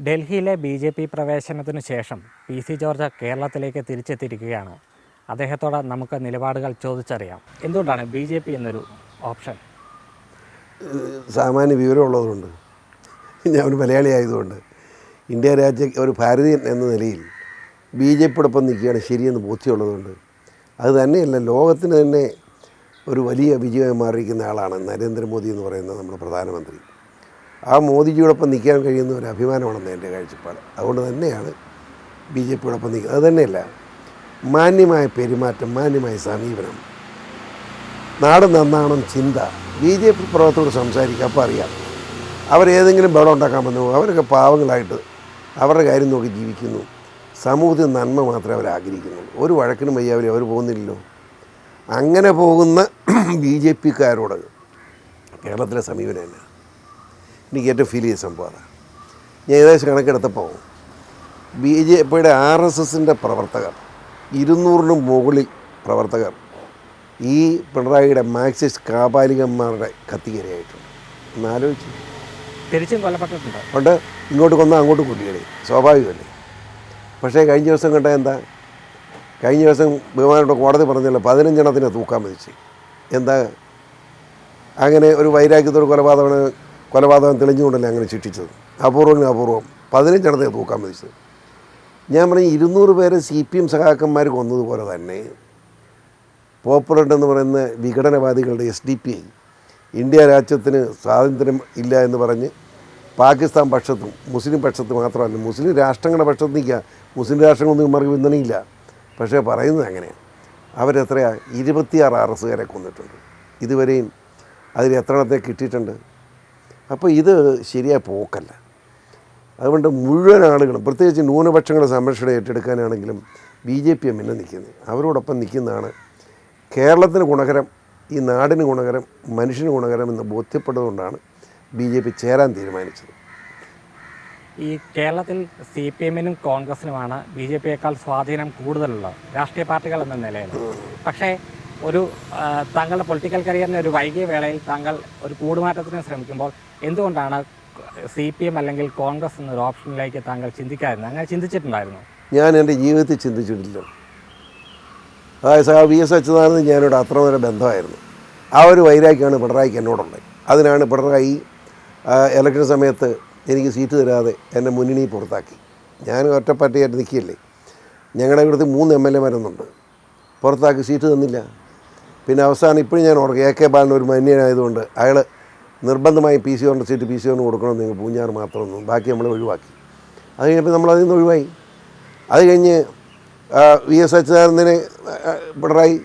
ഡൽഹിയിലെ ബി.ജെ.പി. പ്രവേശനത്തിനു ശേഷം PC. George കേരളത്തിലേക്ക് തിരിച്ചെത്തിയിരിക്കുകയാണ്. അദ്ദേഹത്തോട് നമുക്ക് നിലപാടുകൾ ചോദിച്ചറിയാം. എന്തുകൊണ്ടാണ് ബി.ജെ.പി. എന്നൊരു ഓപ്ഷൻ? സാമാന്യ വിവരമുള്ളതുകൊണ്ട്, ഞാൻ ഒരു മലയാളി ആയതുകൊണ്ട്, ഇന്ത്യ രാജ്യ ഒരു ഭാരതീയൻ എന്ന നിലയിൽ ബി.ജെ.പിയോടൊപ്പം നിൽക്കുകയാണ് ശരിയെന്ന് ബോധ്യമുള്ളതുകൊണ്ട്. അത് തന്നെയല്ല, ലോകത്തിന് തന്നെ ഒരു വലിയ വിജയമായി മാറിയിരിക്കുന്ന ആളാണ് നരേന്ദ്രമോദി എന്ന് പറയുന്ന നമ്മുടെ പ്രധാനമന്ത്രി. ആ മോദിജിയോടൊപ്പം നിൽക്കാൻ കഴിയുന്ന ഒരു അഭിമാനമാണെന്ന് എൻ്റെ കാഴ്ചപ്പാട്. അതുകൊണ്ട് തന്നെയാണ് ബി.ജെ.പിയോടൊപ്പം നിൽക്കുന്നത്. അത് തന്നെയല്ല, മാന്യമായ പെരുമാറ്റം, മാന്യമായ സമീപനം, നാട് നന്നാവണം ചിന്ത. ബി.ജെ.പി. പ്രവർത്തകരോട് സംസാരിക്കുക, അപ്പോൾ അറിയാം അവരേതെങ്കിലും ബഹളം ഉണ്ടാക്കാൻ വന്നു. അവരൊക്കെ പാവങ്ങളായിട്ട് അവരുടെ കാര്യം നോക്കി ജീവിക്കുന്നു. സമൂഹത്തിൽ നന്മ മാത്രമേ അവർ ആഗ്രഹിക്കുന്നുള്ളൂ. ഒരു വഴക്കിനും വയ്യ അവർ പോകുന്നില്ലല്ലോ. അങ്ങനെ പോകുന്ന ബി.ജെ.പിക്കാരോട് കേരളത്തിലെ സമീപനം തന്നെ എനിക്ക് ഏറ്റവും ഫീൽ ചെയ്ത സംഭവം അതാണ്. ഞാൻ ഏകദേശം കണക്കെടുത്തപ്പോൾ ബി.ജെ.പിയുടെ RSSൻ്റെ പ്രവർത്തകർ 200-നും മുകളിൽ പ്രവർത്തകർ ഈ പിണറായിയുടെ മാർക്സിസ്റ്റ് കാപാലികന്മാരുടെ കത്തിക്കരയായിട്ടുണ്ട്. ഒന്നാലോചിച്ച് തിരിച്ചും കൊല്ലപ്പെട്ടിട്ടുണ്ട്. അതുകൊണ്ട് ഇങ്ങോട്ട് കൊന്നാൽ അങ്ങോട്ട് കൊല്ലുകയാണ്, സ്വാഭാവികമല്ലേ. പക്ഷേ കഴിഞ്ഞ ദിവസം കണ്ട എന്താ, കഴിഞ്ഞ ദിവസം ബഹുമാനപ്പെട്ട കോടതി പറഞ്ഞല്ലോ 15 എണ്ണത്തിനെ തൂക്കാൻ വിധിച്ച്. എന്താ അങ്ങനെ ഒരു വൈരാഗ്യത്തോട് കൊലപാതകം തെളിഞ്ഞുകൊണ്ടല്ലേ അങ്ങനെ ശിക്ഷിച്ചത്? അപൂർവം 15 എണ്ണത്തെ തൂക്കാൻ വിധിച്ചത്. ഞാൻ പറഞ്ഞ 200 പേരെ CPM സഖാക്കന്മാർ കൊന്നതുപോലെ തന്നെ പോപ്പുലർ എന്ന് പറയുന്ന വിഘടനവാദികളുടെ SDPI ഇന്ത്യ രാജ്യത്തിന് സ്വാതന്ത്ര്യം ഇല്ല എന്ന് പറഞ്ഞ് പാകിസ്ഥാൻ പക്ഷത്തും മുസ്ലിം പക്ഷത്ത് മാത്രമല്ല, മുസ്ലിം രാഷ്ട്രങ്ങളുടെ പക്ഷത്ത് നിൽക്കുക. മുസ്ലിം രാഷ്ട്രങ്ങളൊന്നും ഇവർക്ക് പിന്തുണയില്ല. പക്ഷേ പറയുന്നത് അങ്ങനെയാണ്. അവരെത്രയാ 26 RSകാരെ കൊന്നിട്ടുണ്ട് ഇതുവരെയും. അതിൽ എത്ര എണ്ണത്തെ കിട്ടിയിട്ടുണ്ട്? അപ്പോൾ ഇത് ശരിയായ പോക്കല്ല. അതുകൊണ്ട് മുഴുവൻ ആളുകളും, പ്രത്യേകിച്ച് ന്യൂനപക്ഷങ്ങളുടെ സംരക്ഷണം ഏറ്റെടുക്കാനാണെങ്കിലും ബി.ജെ.പി. മുന്നേ നിൽക്കുന്നത്. അവരോടൊപ്പം നിൽക്കുന്നതാണ് കേരളത്തിന് ഗുണകരം, ഈ നാടിന് ഗുണകരം, മനുഷ്യന് ഗുണകരം എന്ന് ബോധ്യപ്പെട്ടതുകൊണ്ടാണ് ബി.ജെ.പി. ചേരാൻ തീരുമാനിച്ചത്. ഈ കേരളത്തിൽ CPM-നും കോൺഗ്രസിനുമാണ് ബി.ജെ.പിയേക്കാൾ സ്വാധീനം കൂടുതലുള്ള രാഷ്ട്രീയ പാർട്ടികൾ എന്ന നിലയിൽ. പക്ഷേ ഒരു താങ്കളുടെ പൊളിറ്റിക്കൽ കരിയറിൻ്റെ ഒരു വൈകിയ വേളയിൽ താങ്കൾ ഒരു കൂടുമാറ്റത്തിന് ശ്രമിക്കുമ്പോൾ എന്തുകൊണ്ടാണ് CPM അല്ലെങ്കിൽ കോൺഗ്രസ് എന്നൊരു ഓപ്ഷനിലേക്ക് താങ്കൾ ചിന്തിക്കാതിരുന്നത്? അങ്ങനെ ചിന്തിച്ചിട്ടുണ്ടായിരുന്നു? ഞാൻ എൻ്റെ ജീവിതത്തിൽ ചിന്തിച്ചിട്ടില്ല. അതായത് VS അച്യുതാനന്ദൻ ഞാനോട് അത്രവരെ ബന്ധമായിരുന്നു. ആ ഒരു വൈരാഗ്യമാണ് പിണറായിക്ക് എന്നോടുള്ളത്. അതിനാണ് പിണറായി ഇലക്ഷൻ സമയത്ത് എനിക്ക് സീറ്റ് തരാതെ എന്നെ മുന്നണി പുറത്താക്കി. ഞാൻ ഒറ്റപ്പാർട്ടിയായിട്ട് നിൽക്കുകയല്ലേ. ഞങ്ങളുടെ ഇവിടുത്തെ 3 MLA-മാരൊന്നുണ്ട്, പുറത്താക്കി സീറ്റ് തന്നില്ല. പിന്നെ അവസാനം ഇപ്പോഴും ഞാൻ ഓർക്കും, AK ബാലൻ ഒരു മന്യനായതുകൊണ്ട് അയാൾ നിർബന്ധമായി PC ജോർജിൻ്റെ സീറ്റ് PC ജോർജിന് കൊടുക്കണമെന്ന് നിങ്ങൾ പൂഞ്ഞാറ് മാത്രമൊന്നും, ബാക്കി നമ്മൾ ഒഴിവാക്കി. അത് കഴിഞ്ഞപ്പോൾ നമ്മളതിൽ നിന്ന് ഒഴിവായി. അത് കഴിഞ്ഞ് VS അച്യുതാനന്ദനെ പിണറായി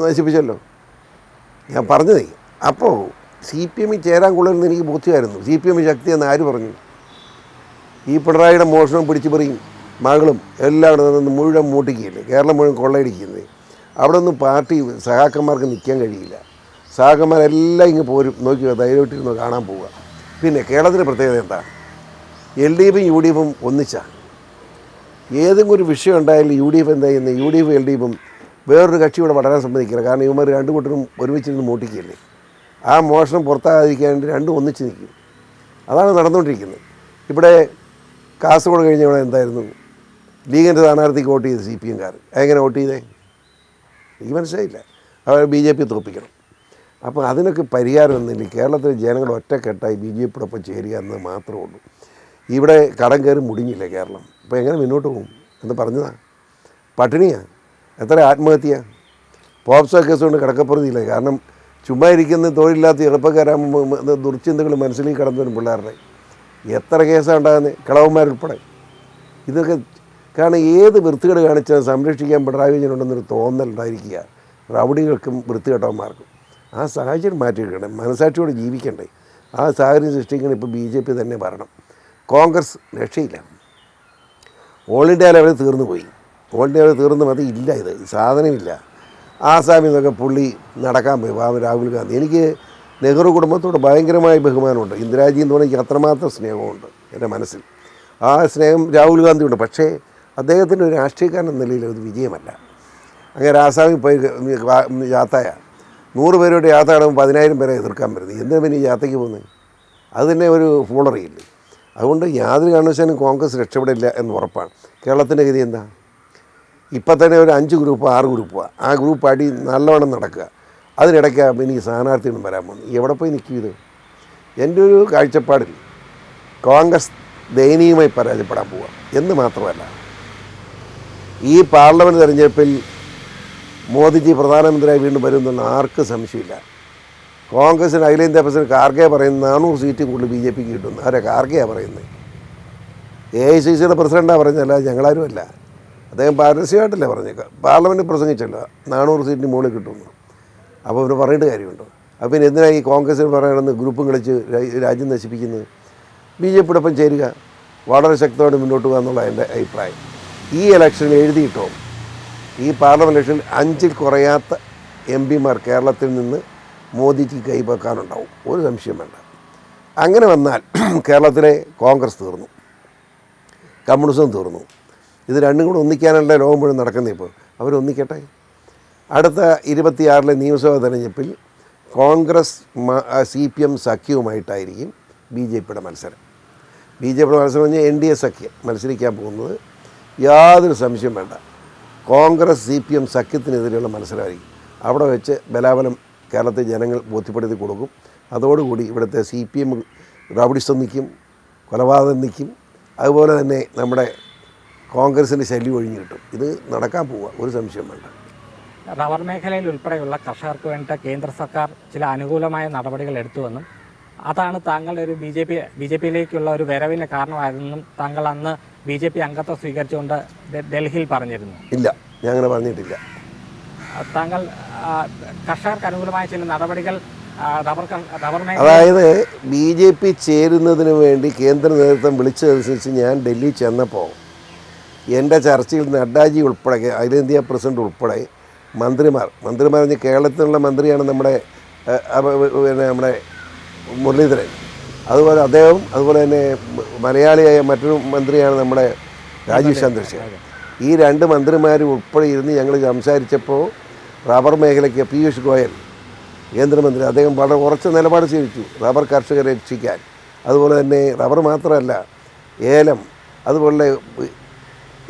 നശിപ്പിച്ചല്ലോ. ഞാൻ പറഞ്ഞതേ അപ്പോൾ CPM ചേരാൻ കൊള്ളുമെന്ന് എനിക്ക് ബോധ്യമായിരുന്നു. CPM ശക്തിയെന്ന് ആര് പറഞ്ഞു? ഈ പിണറായിയുടെ മോഷണവും പിടിച്ചുപറിയും മകളും എല്ലാവരും നിന്ന് മുഴുവൻ മൂട്ടിക്കുകയില്ലേ, കേരളം മുഴുവൻ കൊള്ളയടിക്കുന്നത്. അവിടെ ഒന്നും പാർട്ടി സഹാക്കന്മാർക്ക് നിൽക്കാൻ കഴിയില്ല. സഹാക്കന്മാരെല്ലാം ഇങ്ങ് പോരും, നോക്കി ധൈര്യമായിട്ടിരുന്ന് കാണാൻ പോവുക. പിന്നെ കേരളത്തിൻ്റെ പ്രത്യേകത എന്താ? LDFും UDFും ഒന്നിച്ചാണ്. ഏതെങ്കിലും ഒരു വിഷയം ഉണ്ടായാലും UDF എന്താ ചെയ്യുന്നത്? UDF LDFും വേറൊരു കക്ഷിയോടെ വളരാൻ സമ്മതിക്കില്ല. കാരണം ഇവന്മാർ 2 കൂട്ടരും ഒരുമിച്ചിരുന്ന് മൂട്ടിക്കുകയല്ലേ. ആ മോഷണം പുറത്താകാതിരിക്കാൻ വേണ്ടി രണ്ടും ഒന്നിച്ച് നിൽക്കും. അതാണ് നടന്നുകൊണ്ടിരിക്കുന്നത്. ഇവിടെ കാസർഗോഡ് കഴിഞ്ഞ ഇവിടെ എന്തായിരുന്നു? ലീഗിൻ്റെ സ്ഥാനാർത്ഥിക്ക് വോട്ട് ചെയ്ത് CPM-കാർ. എങ്ങനെ വോട്ട് ചെയ്തേ? എനിക്ക് മനസ്സിലായില്ല. അവർ BJP തോൽപ്പിക്കണം. അപ്പോൾ അതിനൊക്കെ പരിഹാരം എന്നില്ല. കേരളത്തിലെ ജനങ്ങൾ ഒറ്റക്കെട്ടായി BJP-യോടൊപ്പം ചേരുക എന്നത് മാത്രമേ ഉള്ളൂ. ഇവിടെ കടം കയറി മുടിഞ്ഞില്ല കേരളം. അപ്പോൾ എങ്ങനെ മുന്നോട്ട് പോകും എന്ന് പറഞ്ഞതാണ്. പട്ടിണിയാണ്, എത്ര ആത്മഹത്യ, പോപ്സോ കേസ് കൊണ്ട് കിടക്കപ്പുറത്തില്ല. കാരണം ചുമ്മാ ഇരിക്കുന്ന തൊഴിലില്ലാത്ത എളുപ്പക്കാരാകുമ്പോൾ ദുർചിന്തകൾ മനസ്സിലേക്ക് കടന്നു വരും പിള്ളേരുടെ. എത്ര കേസാണ് ഉണ്ടാകുന്നത്, കിളവന്മാരുൾപ്പെടെ. ഇതൊക്കെ കാരണം ഏത് വൃത്തികേട് കാണിച്ചാൽ സംരക്ഷിക്കാൻ പിണറായി വിജയനുണ്ടെന്നൊരു തോന്നലുണ്ടായിരിക്കുക റൗഡികൾക്കും വൃത്തികെട്ടവന്മാർക്കും. ആ സാഹചര്യം മാറ്റിയെടുക്കണം, മനസാക്ഷിയോട് ജീവിക്കണ്ടേ. ആ സാഹചര്യം സൃഷ്ടിക്കണം. ഇപ്പോൾ BJP തന്നെ ഭരണം. കോൺഗ്രസ് രക്ഷയില്ല. ഓൾ ഇന്ത്യ ലെവലിൽ തീർന്നു പോയി. ഓൾ ഇന്ത്യ ലെവലിൽ തീർന്നു മതി, ഇല്ല, ഇത് സാധനമില്ല. ആസാമിൽ നിന്നൊക്കെ പുള്ളി നടക്കാൻ പോയി രാഹുൽ ഗാന്ധി. എനിക്ക് നെഹ്റു കുടുംബത്തോട് ഭയങ്കരമായ ബഹുമാനമുണ്ട്. ഇന്ദിരാജി എന്ന് പറഞ്ഞാൽ എനിക്ക് അത്രമാത്രം സ്നേഹമുണ്ട് എൻ്റെ മനസ്സിൽ. ആ സ്നേഹം രാഹുൽ ഗാന്ധിയുണ്ട്. പക്ഷേ അദ്ദേഹത്തിൻ്റെ ഒരു രാഷ്ട്രീയക്കാരൻ എന്ന നിലയിൽ അത് വിജയമല്ല. അങ്ങനെ ആസാമിൽ പോയി യാത്രയ 100 പേരുടെ യാത്ര കാണുമ്പോൾ 10,000 പേരെ എതിർക്കാൻ വരുന്നത്. എന്തിനാ പിന്നെ ഈ യാത്രയ്ക്ക് പോകുന്നത്? അത് തന്നെ ഒരു ഫൂളറിയില്ലേ. അതുകൊണ്ട് യാതൊരു കാരണവശാലും കോൺഗ്രസ് രക്ഷപ്പെടില്ല എന്ന് ഉറപ്പാണ്. കേരളത്തിൻ്റെ ഗതി എന്താ? ഇപ്പം തന്നെ ഒരു 5 ഗ്രൂപ്പ് 6 ഗ്രൂപ്പ് ആ ഗ്രൂപ്പ് അടി നല്ലവണ്ണം നടക്കുക. അതിനിടയ്ക്ക് പിന്നെ ഈ സ്ഥാനാർത്ഥികളും വരാൻ പോകുന്നു. എവിടെ പോയി നിൽക്കും ഇത്? എൻ്റെ ഒരു കാഴ്ചപ്പാടിൽ കോൺഗ്രസ് ദയനീയമായി പരാജയപ്പെടാൻ പോവുക എന്ന് മാത്രമല്ല, ഈ പാർലമെൻറ്റ് തെരഞ്ഞെടുപ്പിൽ മോദിജി പ്രധാനമന്ത്രിയായി വീണ്ടും വരുമെന്നുള്ള ആർക്കും സംശയമില്ല. കോൺഗ്രസിന് അഖിലേന്ത്യാ പ്രസിഡന്റ് ഖാർഗെ പറയുന്നത് 400 സീറ്റ് കൂടുതൽ ബി ജെ പിക്ക് കിട്ടുന്നു. ആരെ? ഖാർഗെയാണ് പറയുന്നത്. AICCയുടെ പ്രസിഡൻ്റാണ് പറയുന്നത്, അല്ലാതെ ഞങ്ങളാരും അല്ല. അദ്ദേഹം പരസ്യമായിട്ടല്ലേ പറഞ്ഞേക്കാം, പാർലമെൻറ്റിൽ പ്രസംഗിച്ചല്ലോ 400 സീറ്റിന് മുകളിൽ കിട്ടുമെന്ന്. അപ്പോൾ അവർ പറഞ്ഞിട്ട് കാര്യമുണ്ടോ? അപ്പോൾ പിന്നെ എന്തിനാണ് ഈ കോൺഗ്രസ്സിൽ പറയണമെന്ന് ഗ്രൂപ്പും കളിച്ച് രാജ്യം നശിപ്പിക്കുന്നത്? BJPയോടൊപ്പം ചേരുക, വളരെ ശക്തമായിട്ട് മുന്നോട്ട് പോകുക എന്നുള്ള എൻ്റെ അഭിപ്രായം. ഈ ഇലക്ഷനിൽ എഴുതിയിട്ടോ, ഈ പാർലമെൻറ്റ് ഇലക്ഷനിൽ 5-ൽ കുറയാത്ത MP കേരളത്തിൽ നിന്ന് മോദിക്ക് കൈവെക്കാനുണ്ടാവും, ഒരു സംശയം വേണ്ട. അങ്ങനെ വന്നാൽ കേരളത്തിലെ കോൺഗ്രസ് തീർന്നു, കമ്മ്യൂണിസം തീർന്നു. ഇത് രണ്ടും കൂടെ ഒന്നിക്കാനുള്ള ലോകം മുഴുവൻ നടക്കുന്നത്. ഇപ്പോൾ അവരൊന്നിക്കട്ടെ. അടുത്ത 26-ലെ നിയമസഭാ തെരഞ്ഞെടുപ്പിൽ കോൺഗ്രസ് CPM സഖ്യവുമായിട്ടായിരിക്കും BJPയുടെ മത്സരം. BJPയുടെ മത്സരം പറഞ്ഞാൽ NDA സഖ്യം മത്സരിക്കാൻ പോകുന്നത് യാതൊരു സംശയം വേണ്ട. കോൺഗ്രസ് CPM സഖ്യത്തിനെതിരെയുള്ള മത്സരമായിരിക്കും. അവിടെ വെച്ച് ബലാബലം കേരളത്തെ ജനങ്ങൾ ബോധ്യപ്പെടുത്തി കൊടുക്കും. അതോടുകൂടി ഇവിടുത്തെ CPM റൗഡിസം നിൽക്കും, കൊലപാതകം നിൽക്കും. അതുപോലെ തന്നെ നമ്മുടെ കോൺഗ്രസിൻ്റെ ശല്യം ഒഴിഞ്ഞു കിട്ടും. ഇത് നടക്കാൻ പോവുക, ഒരു സംശയം വേണ്ട. റബ്ബർ മേഖലയിൽ ഉൾപ്പെടെയുള്ള കർഷകർക്ക് വേണ്ടി കേന്ദ്ര സർക്കാർ ചില അനുകൂലമായ നടപടികൾ എടുത്തുവെന്നും അതാണ് താങ്കളുടെ ഒരു ബി ജെ പിയിലേക്കുള്ള ഒരു വരവിന് കാരണമായതെന്നും താങ്കൾ അന്ന് BJP അംഗത്വം സ്വീകരിച്ചുകൊണ്ട് ഡൽഹിയിൽ പറഞ്ഞിരുന്നു. ഇല്ല, ഞാൻ അങ്ങനെ പറഞ്ഞിട്ടില്ല. താങ്കൾ കർഷകർക്ക് അനുകൂലമായ ചില നടപടികൾ റബ്ബർ മേഖല, അതായത് BJP ചേരുന്നതിന് വേണ്ടി കേന്ദ്ര നേതൃത്വം വിളിച്ചതനുസരിച്ച് ഞാൻ ഡൽഹി ചെന്നപ്പോൾ എൻ്റെ ചർച്ചയിൽ നഡ്ഡാജി ഉൾപ്പെടെ, അഖിലേന്ത്യാ പ്രസിഡന്റ് ഉൾപ്പെടെ മന്ത്രിമാർ പറഞ്ഞ് കേരളത്തിലുള്ള മന്ത്രിയാണ് നമ്മുടെ മുരളീധരൻ, അതുപോലെ അദ്ദേഹം, അതുപോലെ തന്നെ മലയാളിയായ മറ്റൊരു മന്ത്രിയാണ് നമ്മുടെ രാജീവ് ചന്ദ്രശേഖർ. ഈ 2 മന്ത്രിമാർ ഉൾപ്പെടെ ഇരുന്ന് ഞങ്ങൾ സംസാരിച്ചപ്പോൾ റബ്ബർ മേഖലയ്ക്ക് പീയൂഷ് ഗോയൽ കേന്ദ്രമന്ത്രി, അദ്ദേഹം വളരെ ഉറച്ച നിലപാട് സ്വീകരിച്ചു റബ്ബർ കർഷകരെ രക്ഷിക്കാൻ. അതുപോലെ തന്നെ റബ്ബർ മാത്രമല്ല, ഏലം, അതുപോലെ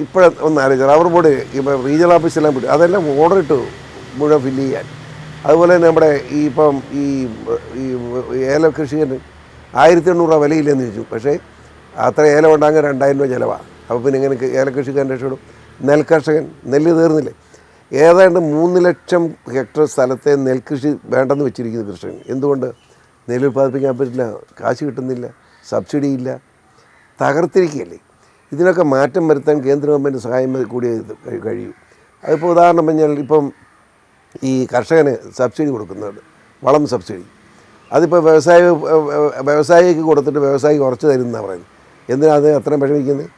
ഇപ്പോഴൊന്നും ആലോചിച്ചു റബ്ബർ ബോർഡ് ഇപ്പോൾ റീജിയണൽ ഓഫീസെല്ലാം വിട്ടു, അതെല്ലാം ഓർഡർ ഇട്ടു മുഴുവൻ ഫില്ല് ചെയ്യാൻ. അതുപോലെ തന്നെ നമ്മുടെ ഈ ഏല കൃഷിന് 1800 രൂപ വിലയില്ലെന്ന് ചോദിച്ചു. പക്ഷേ അത്ര ഏലം ഉണ്ടാകാൻ 2000 രൂപ ചിലവാണ്. അപ്പോൾ പിന്നെ ഇങ്ങനെ ഏലകൃഷിക്കാരൻ രക്ഷപ്പെടും. നെൽകർഷകൻ, നെല്ല് തീർന്നില്ലേ? ഏതാണ്ട് 3 ലക്ഷം ഹെക്ടർ സ്ഥലത്തെ നെൽകൃഷി വേണ്ടെന്ന് വെച്ചിരിക്കുന്നു കൃഷികൻ. എന്തുകൊണ്ട്? നെല്ല് ഉൽപ്പാദിപ്പിക്കാൻ പറ്റില്ല, കാശ് കിട്ടുന്നില്ല, സബ്സിഡി ഇല്ല, തകർത്തിരിക്കുകയല്ലേ. ഇതിനൊക്കെ മാറ്റം വരുത്താൻ കേന്ദ്ര ഗവൺമെൻറ് സഹായം കൂടി കഴിയും. അതിപ്പോൾ ഉദാഹരണം പറഞ്ഞാൽ ഇപ്പം ഈ കർഷകന് സബ്സിഡി കൊടുക്കുന്നുണ്ട്, വളം സബ്സിഡി. അതിപ്പോൾ വ്യവസായിക്ക് കൊടുത്തിട്ട് വ്യവസായി കുറച്ച് തരുന്നതാണ് പറയുന്നത്. എന്തിനാണ് അത് അത്രയും വിഷമിക്കുന്നത്?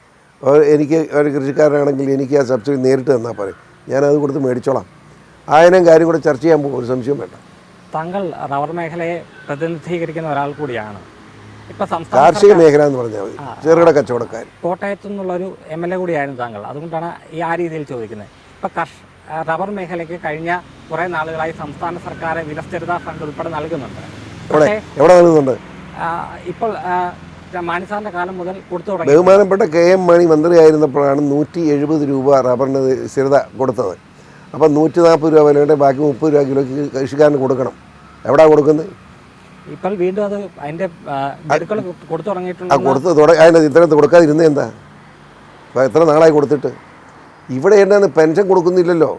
എനിക്ക് ഒരു കൃഷിക്കാരനാണെങ്കിൽ എനിക്ക് ആ സബ്സിഡി നേരിട്ട് തന്നാൽ പറയും, ഞാനത് കൊടുത്ത് മേടിച്ചോളാം. ആയിരം കാര്യം കൂടെ ചർച്ച ചെയ്യാൻ പോകും, ഒരു സംശയം വേണ്ട. താങ്കൾ റബ്ബർ മേഖലയെ പ്രതിനിധീകരിക്കുന്ന ഒരാൾ കൂടിയാണ്. ഇപ്പോൾ കാർഷിക മേഖല എന്ന് പറഞ്ഞാൽ മതി, ചെറുകിട കച്ചവടക്കാർ. കോട്ടയത്തു നിന്നുള്ളൊരു MLA കൂടിയായിരുന്നു താങ്കൾ, അതുകൊണ്ടാണ് ആ രീതിയിൽ ചോദിക്കുന്നത്. ഇപ്പോൾ റബ്ബർ മേഖലയ്ക്ക് കഴിഞ്ഞ കുറേ നാളുകളായി സംസ്ഥാന സർക്കാർ വിലസ്ഥിരതാ ഫണ്ട് ഉൾപ്പെടെ നൽകുന്നുണ്ട്. എവിടെ നൽകുന്നുണ്ട്? ഇപ്പോൾ മാണിസാറിന്റെ കാലം മുതൽ കൊടുത്തു തുടങ്ങി. ബഹുമാനപ്പെട്ട KM മാണി മന്ത്രിയായിരുന്നപ്പോഴാണ് 170 രൂപ റബ്ബറിന് സ്ഥിരത കൊടുത്തത്. അപ്പം 140 രൂപ വിലയുടെ ബാക്കി 30 രൂപ കിലോയ്ക്ക് കൃഷിക്കാരന് കൊടുക്കണം. എവിടെയാണ് കൊടുക്കുന്നത്? ഇപ്പോൾ വീണ്ടും അത് അതിൻ്റെ ഗഡുക്കൾ കൊടുത്തു തുടങ്ങിയിട്ടുണ്ട്. അതിൻ്റെ ഇത്തരത്തിൽ കൊടുക്കാതിരുന്നത് എന്താ? എത്ര നാളായി കൊടുത്തിട്ട്? ഇവിടെ എന്താണ് പെൻഷൻ കൊടുക്കുന്നില്ലല്ലോ.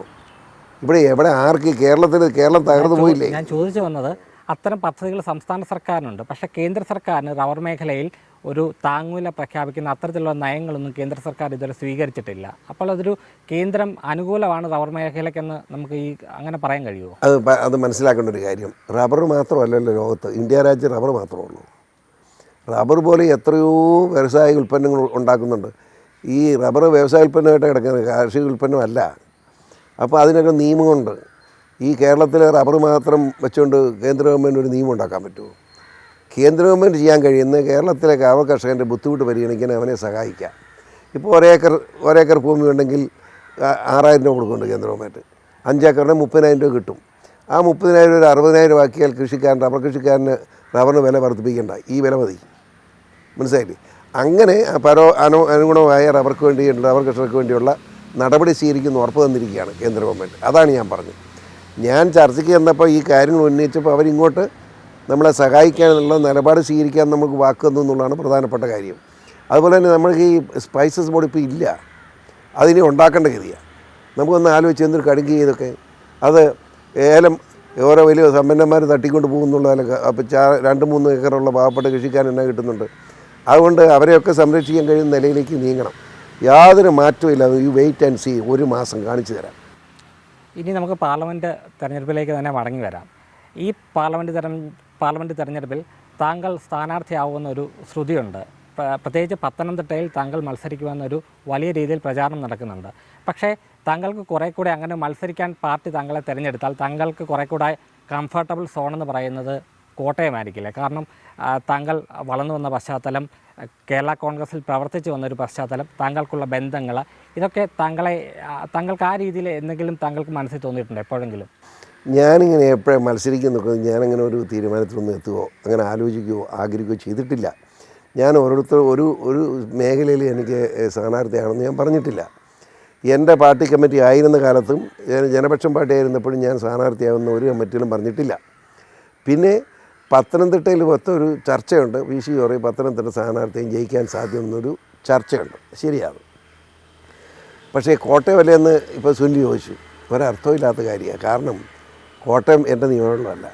ഇവിടെ എവിടെ ആർക്ക്? കേരളം തകർന്നു പോയില്ലേ? ഞാൻ ചോദിച്ചു വന്നത് അത്തരം പദ്ധതികൾ സംസ്ഥാന സർക്കാരിനുണ്ട്, പക്ഷേ കേന്ദ്ര സർക്കാരിന് റബ്ബർ മേഖലയിൽ ഒരു താങ്ങുവില പ്രഖ്യാപിക്കുന്ന അത്തരത്തിലുള്ള നയങ്ങളൊന്നും കേന്ദ്ര സർക്കാർ ഇതുവരെ സ്വീകരിച്ചിട്ടില്ല. അപ്പോൾ അതൊരു കേന്ദ്രം അനുകൂലമാണ് റബ്ബർ മേഖലയ്ക്കെന്ന് നമുക്ക് അങ്ങനെ പറയാൻ കഴിയുമോ? അത് മനസ്സിലാക്കേണ്ട ഒരു കാര്യം, റബ്ബർ മാത്രമല്ലല്ലോ ലോകത്ത്, ഇന്ത്യ രാജ്യം റബ്ബർ മാത്രമേ ഉള്ളൂ. റബ്ബർ പോലെ എത്രയോ വ്യവസായിക ഉൽപ്പന്നങ്ങൾ ഉണ്ടാക്കുന്നുണ്ട്. ഈ റബ്ബർ വ്യവസായ ഉൽപ്പന്നമായിട്ട് കിടക്കുന്നത്, കാർഷിക ഉൽപ്പന്നമല്ല. അപ്പോൾ അതിനൊക്കെ നിയമമുണ്ട്. ഈ കേരളത്തിലെ റബ്ബർ മാത്രം വെച്ചുകൊണ്ട് കേന്ദ്ര ഗവൺമെൻറ് ഒരു നിയമം ഉണ്ടാക്കാൻ പറ്റുമോ? കേന്ദ്ര ഗവൺമെൻറ് ചെയ്യാൻ കഴിയുന്ന കേരളത്തിലെ റബ്ബർ കർഷകൻ്റെ ബുദ്ധിമുട്ട് പരിഗണിക്കാൻ അവനെ സഹായിക്കാം. ഇപ്പോൾ ഒരേക്കർ ഭൂമി ഉണ്ടെങ്കിൽ 6000 രൂപ കൊടുക്കുന്നുണ്ട് കേന്ദ്ര ഗവൺമെൻറ്. 5 ഏക്കറിന് 30,000 രൂപ കിട്ടും. ആ 30,000 ഒരു 60,000 രൂപ ആക്കിയാൽ റബ്ബർ കൃഷിക്കാരന് റബ്ബറിന് വില വർദ്ധിപ്പിക്കേണ്ട, ഈ വില മതി. മനസ്സിലായില്ലേ? അങ്ങനെ അനുഗുണമായ റബ്ബർ കർഷകർക്ക് വേണ്ടിയുള്ള നടപടി സ്വീകരിക്കുന്ന ഉറപ്പ് തന്നിരിക്കുകയാണ് കേന്ദ്ര ഗവൺമെൻറ്. അതാണ് ഞാൻ പറഞ്ഞത്. ഞാൻ ചർച്ചയ്ക്ക് ചെന്നപ്പോൾ ഈ കാര്യങ്ങൾ ഉന്നയിച്ചപ്പോൾ അവരിങ്ങോട്ട് നമ്മളെ സഹായിക്കാനുള്ള നിലപാട് സ്വീകരിക്കാൻ നമുക്ക് വാക്ക് തന്നു എന്നുള്ളതാണ് പ്രധാനപ്പെട്ട കാര്യം. അതുപോലെ തന്നെ നമ്മൾക്ക് ഈ സ്പൈസസ് ബോർഡ് ഇപ്പോൾ ഇല്ല, അതിനെ ഉണ്ടാക്കേണ്ട ഗതിയാണ്. നമുക്കൊന്ന് ആലോചിച്ച് എന്തൊരു കടുങ്കി ഇതൊക്കെ. അത് ഏലം ഓരോ വലിയ സമ്പന്നന്മാർ തട്ടിക്കൊണ്ട് പോകുന്നുള്ളതല്ല. അപ്പോൾ 2-3 ഏക്കറുള്ള പാവപ്പെട്ട കൃഷിക്കാരൻ എന്നാ കിട്ടുന്നുണ്ട്. അതുകൊണ്ട് അവരെയൊക്കെ സംരക്ഷിക്കാൻ കഴിയുന്ന നിലയിലേക്ക് നീങ്ങണം. യാതൊരു മാറ്റവും ഇല്ല. U wait and see. 1 മാസം കാണിച്ചു തരാം. ഇനി നമുക്ക് പാർലമെൻറ്റ് തെരഞ്ഞെടുപ്പിലേക്ക് തന്നെ മടങ്ങി വരാം. ഈ പാർലമെൻറ്റ് തെരഞ്ഞെടുപ്പിൽ താങ്കൾ സ്ഥാനാർത്ഥിയാവുന്ന ഒരു ശ്രുതിയുണ്ട്. പ്രത്യേകിച്ച് പത്തനംതിട്ടയിൽ താങ്കൾ മത്സരിക്കുമെന്നൊരു വലിയ രീതിയിൽ പ്രചാരണം നടക്കുന്നുണ്ട്. പക്ഷേ താങ്കൾക്ക് കുറേ കൂടെ അങ്ങനെ മത്സരിക്കാൻ പാർട്ടി താങ്കളെ തിരഞ്ഞെടുത്താൽ താങ്കൾക്ക് കുറേ കൂടെ കംഫർട്ടബിൾ സോണെന്ന് പറയുന്നത് കോട്ടയമായിരിക്കില്ലേ? കാരണം താങ്കൾ വളർന്നു വന്ന പശ്ചാത്തലം, കേരള കോൺഗ്രസിൽ പ്രവർത്തിച്ചു വന്നൊരു പശ്ചാത്തലം, താങ്കൾക്കുള്ള ബന്ധങ്ങൾ, ഇതൊക്കെ താങ്കൾക്ക് ആ രീതിയിൽ എന്തെങ്കിലും താങ്കൾക്ക് മനസ്സിൽ തോന്നിയിട്ടുണ്ടോ എപ്പോഴെങ്കിലും? ഞാനിങ്ങനെ എപ്പോഴും മത്സരിക്കാൻ നോക്കുന്നത് ഞാനങ്ങനെ ഒരു തീരുമാനത്തിലൊന്നും എത്തുകയോ അങ്ങനെ ആലോചിക്കുകയോ ആഗ്രഹിക്കുകയോ ചെയ്തിട്ടില്ല. ഞാൻ ഓരോരുത്തർ ഒരു മേഖലയിൽ എനിക്ക് സ്ഥാനാർത്ഥിയാണെന്ന് ഞാൻ പറഞ്ഞിട്ടില്ല. എൻ്റെ പാർട്ടി കമ്മിറ്റി ആയിരുന്ന കാലത്തും ജനപക്ഷം പാർട്ടി ആയിരുന്നപ്പോഴും ഞാൻ സ്ഥാനാർത്ഥിയാവുന്ന ഒരു കമ്മിറ്റിയിലും പറഞ്ഞിട്ടില്ല. പിന്നെ പത്തനംതിട്ടയിൽ ഒരു ചർച്ചയുണ്ട്. VC പറയും പത്തനംതിട്ട സ്ഥാനാർത്ഥിയും ജയിക്കാൻ സാധ്യമെന്നൊരു ചർച്ചയുണ്ട്. ശരിയാണ്. പക്ഷേ കോട്ടയം അല്ലേന്ന് ഇപ്പോൾ സുനിൽ ചോദിച്ചു. ഒരർത്ഥമില്ലാത്ത കാര്യമാണ്. കാരണം കോട്ടയം എൻ്റെ നിയോജകമല്ല.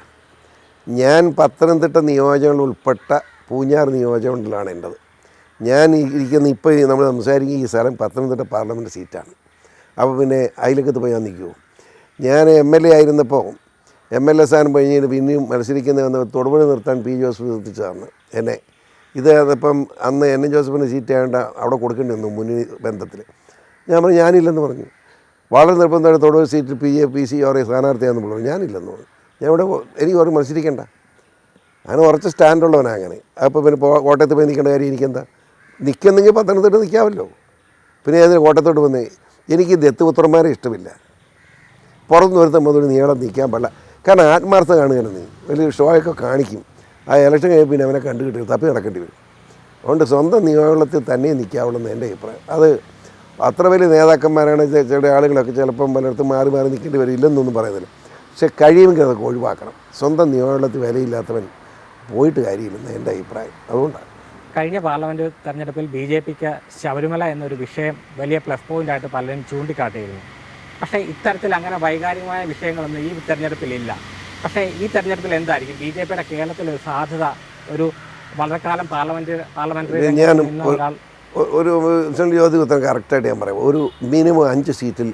ഞാൻ പത്തനംതിട്ട നിയോജകങ്ങൾ ഉൾപ്പെട്ട പൂഞ്ഞാർ നിയോജകമണ്ഡലമാണ് എൻ്റെത്. ഞാൻ ഇരിക്കുന്ന ഇപ്പോൾ നമ്മൾ സംസാരിക്കുന്ന ഈ സ്ഥലം പത്തനംതിട്ട പാർലമെൻറ്റ് സീറ്റാണ്. അപ്പോൾ പിന്നെ അതിലേക്കത്ത് പോയി നിൽക്കുമോ? ഞാൻ MLA ആയിരുന്നപ്പോൾ MLA സ്ഥാനം കഴിഞ്ഞിട്ട് പിന്നെയും മത്സരിക്കുന്ന തൊടുപുഴ നിർത്താൻ P. ജോസഫ് നിർത്തിച്ചതാണ് എന്നെ. അതിപ്പം അന്ന് NN ജോസഫിൻ്റെ സീറ്റ് ആയതുകൊണ്ട് അവിടെ കൊടുക്കേണ്ടി വന്നു മുന്നണി ബന്ധത്തിൽ. ഞാൻ പറഞ്ഞു ഞാനില്ലെന്ന് പറഞ്ഞു. വളരെ നിർബന്ധമായിട്ട് തൊടുപുഴ സീറ്റ് PC സ്ഥാനാർത്ഥിയാണെന്ന് പറഞ്ഞു. ഞാനില്ലെന്ന് പറഞ്ഞു. ഞാൻ ഇവിടെ എനിക്ക് ഒരു മത്സരിക്കേണ്ട, അങ്ങനെ കുറച്ച് സ്റ്റാൻഡുള്ളവനാണ്. അങ്ങനെ അപ്പോൾ പിന്നെ കോട്ടയത്ത് പോയി നിൽക്കേണ്ട കാര്യം എനിക്കെന്താ? നിൽക്കുന്നെങ്കിൽ പത്തനംതിട്ട നിൽക്കാമല്ലോ. പിന്നെ ഞാൻ കോട്ടയത്തോട്ട് വന്നേ. എനിക്ക് ദത്തുപുത്രന്മാരെ ഇഷ്ടമില്ല. പുറത്തുനിന്ന് വരുത്തുമ്പോൾ ഒരു നീളം നിൽക്കാൻ പാടില്ല. കാരണം ആത്മാർത്ഥം കാണുകയാണ്. നീ വലിയ ഷോയൊക്കെ കാണിക്കും. ആ ഇലക്ഷൻ കഴിയും പിന്നെ അവനെ കണ്ടുകിട്ടി തപ്പി നടക്കേണ്ടി വരും. അതുകൊണ്ട് സ്വന്തം നിയമത്തിൽ തന്നെ നിൽക്കാവുള്ളൂ എന്ന് എൻ്റെ അഭിപ്രായം. അത് അത്ര വലിയ നേതാക്കന്മാരാണ് ചില ആളുകളൊക്കെ ചിലപ്പം പലയിടത്തും മാറി നിൽക്കേണ്ടി വരും, ഇല്ലെന്നൊന്നും പറയുന്നില്ല. പക്ഷെ കഴിയുമെങ്കിൽ അതൊക്കെ ഒഴിവാക്കണം. സ്വന്തം നിയമത്തിൽ വിലയില്ലാത്തവൻ പോയിട്ട് കാര്യമില്ലെന്ന് എൻ്റെ അഭിപ്രായം. അതുകൊണ്ടാണ് കഴിഞ്ഞ പാർലമെൻറ്റ് തെരഞ്ഞെടുപ്പിൽ BJPക്ക് ശബരിമല എന്നൊരു വിഷയം വലിയ പ്ലസ് പോയിൻ്റായിട്ട് പലരും ചൂണ്ടിക്കാട്ടിയിരുന്നു. പക്ഷേ ഇത്തരത്തിൽ അങ്ങനെ വൈകാരികമായ വിഷയങ്ങളൊന്നും ഈ തെരഞ്ഞെടുപ്പിലില്ല. പക്ഷേ ഈ തെരഞ്ഞെടുപ്പിൽ എന്തായിരിക്കും BJPയുടെ കേരളത്തിലൊരു സാധ്യത? ഒരു വളരെ കാലം പാർലമെൻ്ററി ഞാൻ ഒരു ചോദ്യം ഉത്തരം കറക്റ്റായിട്ട് ഞാൻ പറയാം. ഒരു മിനിമം 5 സീറ്റിൽ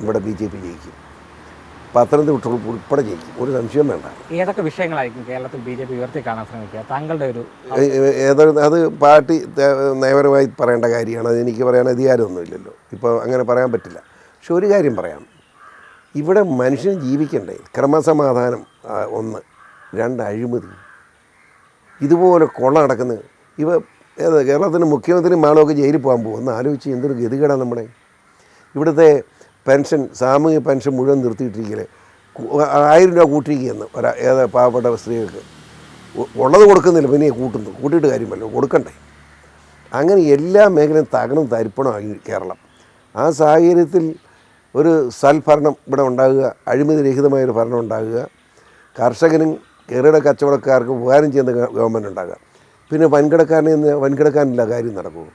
ഇവിടെ BJP ജയിക്കും. പത്തനംതിട്ട ഉൾപ്പെടെ ജയിക്കും, ഒരു സംശയം വേണ്ട. ഏതൊക്കെ വിഷയങ്ങളായിരിക്കും കേരളത്തിൽ BJP ഉയർത്തി കാണാൻ ശ്രമിക്കുക? താങ്കളുടെ ഒരു അത് പാർട്ടി നയപരമായി പറയേണ്ട കാര്യമാണ്. അതെനിക്ക് പറയാൻ അധികാരമൊന്നുമില്ലല്ലോ. ഇപ്പോൾ അങ്ങനെ പറയാൻ പറ്റില്ല. പക്ഷെ ഒരു കാര്യം പറയാം, ഇവിടെ മനുഷ്യൻ ജീവിക്കണ്ടേ? ക്രമസമാധാനം 1, 2 അഴിമതി, ഇതുപോലെ കൊള്ള നടക്കുന്നത്. കേരളത്തിൻ്റെ മുഖ്യമന്ത്രി മാളൊക്കെ ജയിലിൽ പോകാൻ പോകും. ഒന്ന് ആലോചിച്ച് എന്തൊരു ഗതികേടാണ് നമ്മുടെ ഇവിടുത്തെ പെൻഷൻ, സാമൂഹിക പെൻഷൻ മുഴുവൻ നിർത്തിയിട്ടിരിക്കലേ. 1000 രൂപ കൂട്ടിയിരിക്കുകയെന്ന് പാവപ്പെട്ട സ്ത്രീകൾക്ക് ഉള്ളത് കൊടുക്കുന്നില്ല, പിന്നെ കൂട്ടിയിട്ട് കാര്യമല്ലോ, കൊടുക്കണ്ടേ? അങ്ങനെ എല്ലാ മേഖലയും തകർന്നും തരിപ്പണമായി കേരളം. ആ സാഹചര്യത്തിൽ ഒരു സൽഭരണം ഇവിടെ ഉണ്ടാകുക, അഴിമതിരഹിതമായൊരു ഭരണം ഉണ്ടാകുക, കർഷകനും ചെറുകിട കച്ചവടക്കാർക്കും ഉപകാരം ചെയ്യുന്ന ഗവൺമെൻറ് ഉണ്ടാകുക. പിന്നെ വൻകിടക്കാരനില്ല കാര്യം നടക്കുമോ?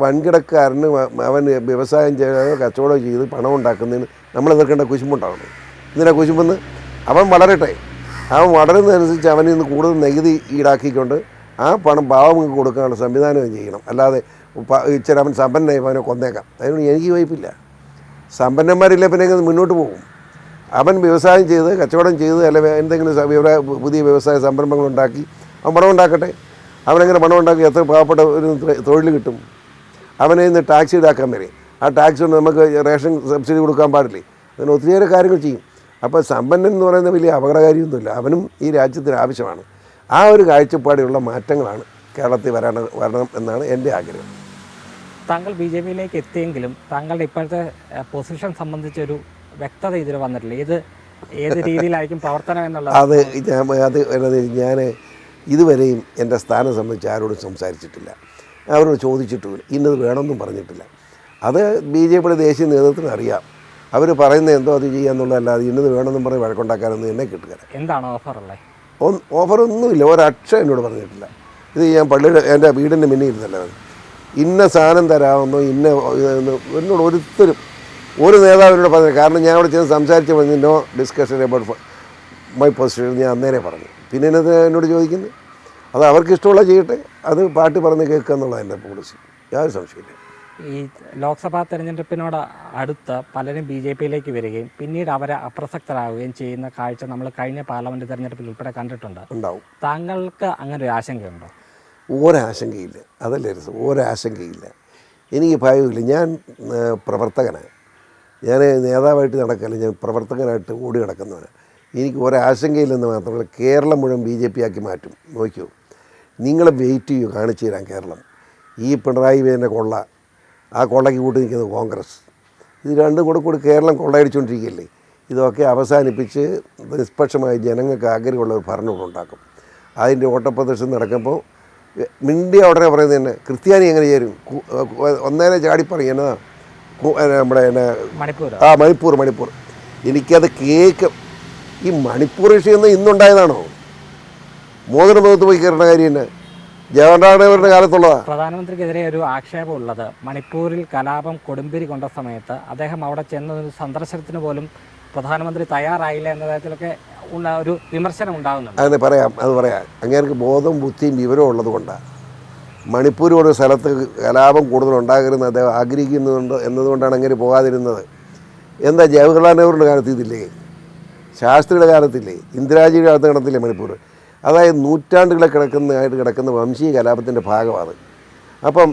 വൻകിടക്കാരന് അവൻ വ്യവസായം ചെയ്യാതെ കച്ചവടം ചെയ്ത് പണം ഉണ്ടാക്കുന്നതിന് നമ്മൾ എതിർക്കേണ്ട കുശുമ്പുണ്ടാകണം. ഇതിനെ കുശുമ്പെന്ന് അവൻ വളരട്ടെ. അവൻ വളരുന്നതനുസരിച്ച് അവനിൽ നിന്ന് കൂടുതൽ നികുതി ഈടാക്കിക്കൊണ്ട് ആ പണം പാവങ്ങൾക്ക് കൊടുക്കാനുള്ള സംവിധാനം ചെയ്യണം. അല്ലാതെ ഇച്ചിരി അവൻ സമ്പന്നനായി അവനെ കൊന്നേക്കാം. അതിനോട് എനിക്ക് യോജിപ്പില്ല. സമ്പന്നന്മാരില്ല പിന്നെ മുന്നോട്ട് പോകും. അവൻ വ്യവസായം ചെയ്ത് കച്ചവടം ചെയ്ത് അല്ലെങ്കിൽ എന്തെങ്കിലും പുതിയ വ്യവസായ സംരംഭങ്ങളുണ്ടാക്കി അവൻ പണം ഉണ്ടാക്കട്ടെ. അവനെങ്ങനെ പണം ഉണ്ടാക്കി എത്ര പാവപ്പെട്ട ഒരു തൊഴിൽ കിട്ടും? അവനെ ഇന്ന് ടാക്സ് ഈടാക്കാൻ വരെ. ആ ടാക്സ് കൊണ്ട് നമുക്ക് റേഷൻ സബ്സിഡി കൊടുക്കാൻ പാടില്ലേ? അങ്ങനെ ഒത്തിരിയേറെ കാര്യങ്ങൾ ചെയ്യും. അപ്പോൾ സമ്പന്നൻ എന്ന് പറയുന്ന വലിയ അപകടകാരിയൊന്നുമില്ല. അവനും ഈ രാജ്യത്തിന് ആവശ്യമാണ്. ആ ഒരു കാഴ്ചപ്പാടിലുള്ള മാറ്റങ്ങളാണ് കേരളത്തിൽ വരണം എന്നാണ് എൻ്റെ ആഗ്രഹം. താങ്കൾ BJPയിലേക്ക് എത്തിയെങ്കിലും താങ്കളുടെ ഇപ്പോഴത്തെ പൊസിഷൻ സംബന്ധിച്ചൊരു വ്യക്തത ഇതിൽ വന്നിട്ടില്ല. ഏത് രീതിയിലായിരിക്കും പ്രവർത്തനം എന്നുള്ളത്? ഞാൻ ഇതുവരെയും എൻ്റെ സ്ഥാനം സംബന്ധിച്ച് ആരോടും സംസാരിച്ചിട്ടില്ല, അവരോട് ചോദിച്ചിട്ടുമില്ല, ഇന്നത് വേണമെന്നും പറഞ്ഞിട്ടില്ല. അത് ബി ജെ പിയുടെ ദേശീയ നേതൃത്വത്തിന് അറിയാം. അവർ പറയുന്നത് എന്തോ അത് ചെയ്യാന്നുള്ളതല്ലാതെ ഇന്നത് വേണമെന്നും പറഞ്ഞ് വഴക്കുണ്ടാക്കാനൊന്നും എന്നെ കിട്ടുകയില്ല. എന്താണ് ഓഫറുള്ളത്? ഓഫറൊന്നുമില്ല, ഒരക്ഷരം എന്നോട് പറഞ്ഞിട്ടില്ല. ഇത് ഞാൻ പള്ളിയുടെ എൻ്റെ വീടിൻ്റെ മുന്നിൽ ഇരുന്നല്ല ഇന്ന സാധനം തരാമെന്നോ എന്നോട് ഒരുത്തരും ഒരു നേതാവിനോട് പറഞ്ഞു. കാരണം ഞാൻ അവിടെ ചെന്ന് സംസാരിച്ച് പറഞ്ഞു no discussion about my position ഞാൻ അന്നേരം പറഞ്ഞു. പിന്നെ എന്നോട് ചോദിക്കുന്നത് അത് അവർക്ക് ഇഷ്ടമുള്ള ചെയ്യട്ടെ, അത് പാർട്ടി പറഞ്ഞ് കേൾക്കുക എന്നുള്ളത് എൻ്റെ പോളിസി, യാതൊരു സംശയമില്ല. ഈ ലോക്സഭാ തെരഞ്ഞെടുപ്പിനോട് അടുത്ത് പലരും ബി ജെ പിയിലേക്ക് വരികയും പിന്നീട് അവരെ അപ്രസക്തരാകുകയും ചെയ്യുന്ന കാഴ്ച നമ്മൾ കഴിഞ്ഞ പാർലമെൻറ്റ് തെരഞ്ഞെടുപ്പിൽ ഉൾപ്പെടെ കണ്ടിട്ടുണ്ട്. ഉണ്ടാവും. താങ്കൾക്ക് അങ്ങനെ ഒരു ആശങ്കയുണ്ടോ? ഒരാശങ്കയില്ല, അതല്ലേ രസം, ഒരാശങ്കയില്ല. എനിക്ക് ഭയമില്ല. ഞാൻ പ്രവർത്തകനാണ്, ഞാൻ നേതാവായിട്ട് നടക്കല്ല, ഞാൻ പ്രവർത്തകനായിട്ട് ഓടി നടക്കുന്നവനാണ്. എനിക്ക് ഒരാശങ്കയില്ലെന്ന് മാത്രമല്ല, കേരളം മുഴുവൻ ബി ജെ പി ആക്കി മാറ്റും. നോക്കിയോ, നിങ്ങൾ വെയിറ്റ് ചെയ്യൂ, കാണിച്ചു തരാം കേരളം. ഈ പിണറായി വിജയൻ്റെ കൊള്ള, ആ കൊള്ളയ്ക്ക് കൂട്ടി നിൽക്കുന്നത് കോൺഗ്രസ്, ഇത് രണ്ടും കൂടെ കേരളം കൊള്ളയടിച്ചുകൊണ്ടിരിക്കുകയല്ലേ. ഇതൊക്കെ അവസാനിപ്പിച്ച് നിഷ്പക്ഷമായി ജനങ്ങൾക്ക് ആഗ്രഹമുള്ള ഒരു ഭരണകൂടം ഉണ്ടാക്കും. അതിൻ്റെ ഓട്ടപ്രദർശനം നടക്കുമ്പോൾ മിണ്ടിയ ഉടനെ പറയുന്നത് തന്നെ ക്രിസ്ത്യാനി എങ്ങനെ ചേരും, ഒന്നേനെ ചാടിപ്പറയും എന്നതാ നമ്മുടെ മണിപ്പൂർ. എനിക്കത് കേൾക്കും. ഈ മണിപ്പൂർ വിഷയം ഇന്നുണ്ടായതാണോ? മോദിയുടെ മുഖത്ത് പോയി കയറേണ്ട കാര്യം തന്നെ ജവഹർലാൽ കാലത്തുള്ളതാണ്. പ്രധാനമന്ത്രിക്കെതിരെ ഒരു ആക്ഷേപമുള്ളത് മണിപ്പൂരിൽ കലാപം കൊടുമ്പിരി കൊണ്ട സമയത്ത് അദ്ദേഹം അവിടെ ചെന്ന ഒരു സന്ദർശനത്തിന് പോലും പ്രധാനമന്ത്രി തയ്യാറായില്ല എന്ന തരത്തിലൊക്കെ ഒരു വിമർശനം ഉണ്ടാകുന്നുണ്ട്. അത് പറയാം. അങ്ങേർക്ക് ബോധവും ബുദ്ധിയും വിവരവും ഉള്ളത് കൊണ്ടാണ്. മണിപ്പൂർ ഒരു സ്ഥലത്ത് കലാപം കൂടുതലുണ്ടാകരുതെന്ന് അദ്ദേഹം ആഗ്രഹിക്കുന്നുണ്ട് എന്നതുകൊണ്ടാണ് അങ്ങനെ പോകാതിരുന്നത്. എന്താ ജവഹർലാൽ നെഹ്റുവിൻ്റെ കാലത്ത് ഇതില്ലേ, ശാസ്ത്രിയുടെ കാലത്തില്ലേ, ഇന്ദിരാജിയുടെ കാലത്ത് കിടത്തില്ലേ മണിപ്പൂർ? അതായത് നൂറ്റാണ്ടുകളെ കിടക്കുന്ന വംശീയ കലാപത്തിൻ്റെ ഭാഗമാണ്. അപ്പം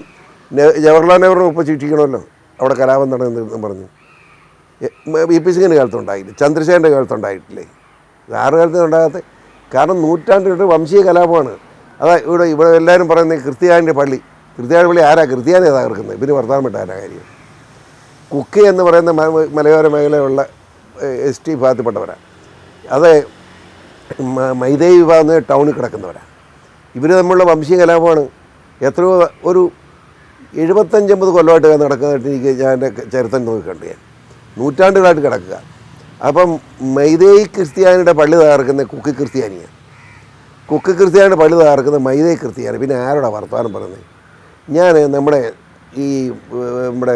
ജവഹർലാൽ നെഹ്റുവിനെ ഇപ്പോൾ ശിക്ഷിക്കണമല്ലോ, അവിടെ കലാപം നടന്നെന്ന് പറഞ്ഞു. വി പി സിംഗിൻ്റെ കാലത്തുണ്ടായില്ലേ, ചന്ദ്രശേഖരൻ്റെ കാലത്തുണ്ടായിട്ടില്ലേ, ആറ് കാലത്തും ഉണ്ടാകാത്ത? കാരണം നൂറ്റാണ്ടുകളുടെ വംശീയ കലാപമാണ്. ഇവിടെ എല്ലാവരും പറയുന്നത് ക്രിസ്ത്യാനിൻ്റെ പള്ളി ആരാ ക്രിസ്ത്യാനിയെ തകർക്കുന്നത്? പിന്നെ വർത്തമാനപ്പെട്ട ആരാ കാര്യം? കുക്കി എന്ന് പറയുന്ന മലയോര മേഖലയുള്ള എസ് ടി വിഭാഗത്തിൽപ്പെട്ടവരാണ്. അത് മൈതൈ വിഭാഗം ടൗണിൽ കിടക്കുന്നവരാണ്. ഇവർ തമ്മിലുള്ള വംശീയ കലാപമാണ്. എത്രയോ ഒരു 75-80 കൊല്ലമായിട്ട് നടക്കുന്നതായിട്ട് എനിക്ക് ഞാൻ എൻ്റെ ചരിത്രം നോക്കി കണ്ടു. ഞാൻ നൂറ്റാണ്ടുകളായിട്ട് കിടക്കുക. അപ്പം മൈതൈ ക്രിസ്ത്യാനിയുടെ പള്ളി തകർക്കുന്ന കുക്കി ക്രിസ്ത്യാനിയാണ്, കുക്കി ക്രിസ്ത്യാനിയുടെ പള്ളി തകർക്കുന്ന മൈതൈ ക്രിസ്ത്യാനി. പിന്നെ ആരോടാ വർത്തമാനം പറയുന്നത്? ഞാൻ നമ്മുടെ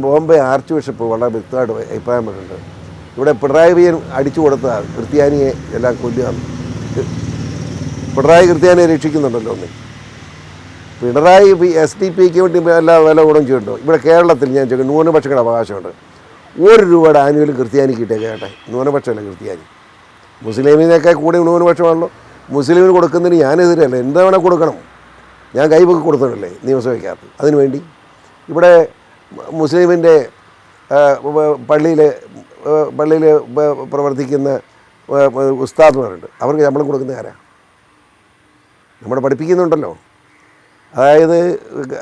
ബോംബെ ആർച്ച് ബിഷപ്പ് വളരെ വ്യക്തമായിട്ട് അഭിപ്രായം പറഞ്ഞിട്ടുണ്ട്. ഇവിടെ പിണറായി വിജയൻ അടിച്ചു കൊടുത്ത ക്രിസ്ത്യാനിയെ എല്ലാം കൊല്ലുക. പിണറായി ക്രിസ്ത്യാനിയെ രക്ഷിക്കുന്നുണ്ടല്ലോ. പിണറായി SDP വേണ്ടി എല്ലാ വില കൂടും ചെയ്തിട്ടുണ്ടോ? ഇവിടെ കേരളത്തിൽ ഞാൻ ചോദിക്കും, ന്യൂനപക്ഷങ്ങളുടെ അവകാശമുണ്ട്. 1 രൂപയുടെ ആനുവലും ക്രിസ്ത്യാനിക്ക് ഇട്ടേക്കട്ടെ. ന്യൂനപക്ഷമല്ല ക്രിസ്ത്യാനി, മുസ്ലിമിനേക്കാൾ കൂടി ന്യൂനപക്ഷമാണല്ലോ. മുസ്ലിമിന് കൊടുക്കുന്നതിന് ഞാനെതിരല്ല, എന്താ വേണേൽ കൊടുക്കണം. ഞാൻ കൈപൊക്കി കൊടുത്തിട്ടില്ലേ നിയമസഭയ്ക്കകത്ത്. അതിനുവേണ്ടി ഇവിടെ മുസ്ലിമിൻ്റെ പള്ളിയിൽ പ്രവർത്തിക്കുന്ന ഉസ്താദ്മാരുണ്ട്, അവർക്ക് ശമ്പളം കൊടുക്കുന്ന ആരാ? നമ്മുടെ പഠിപ്പിക്കുന്നുണ്ടല്ലോ. അതായത്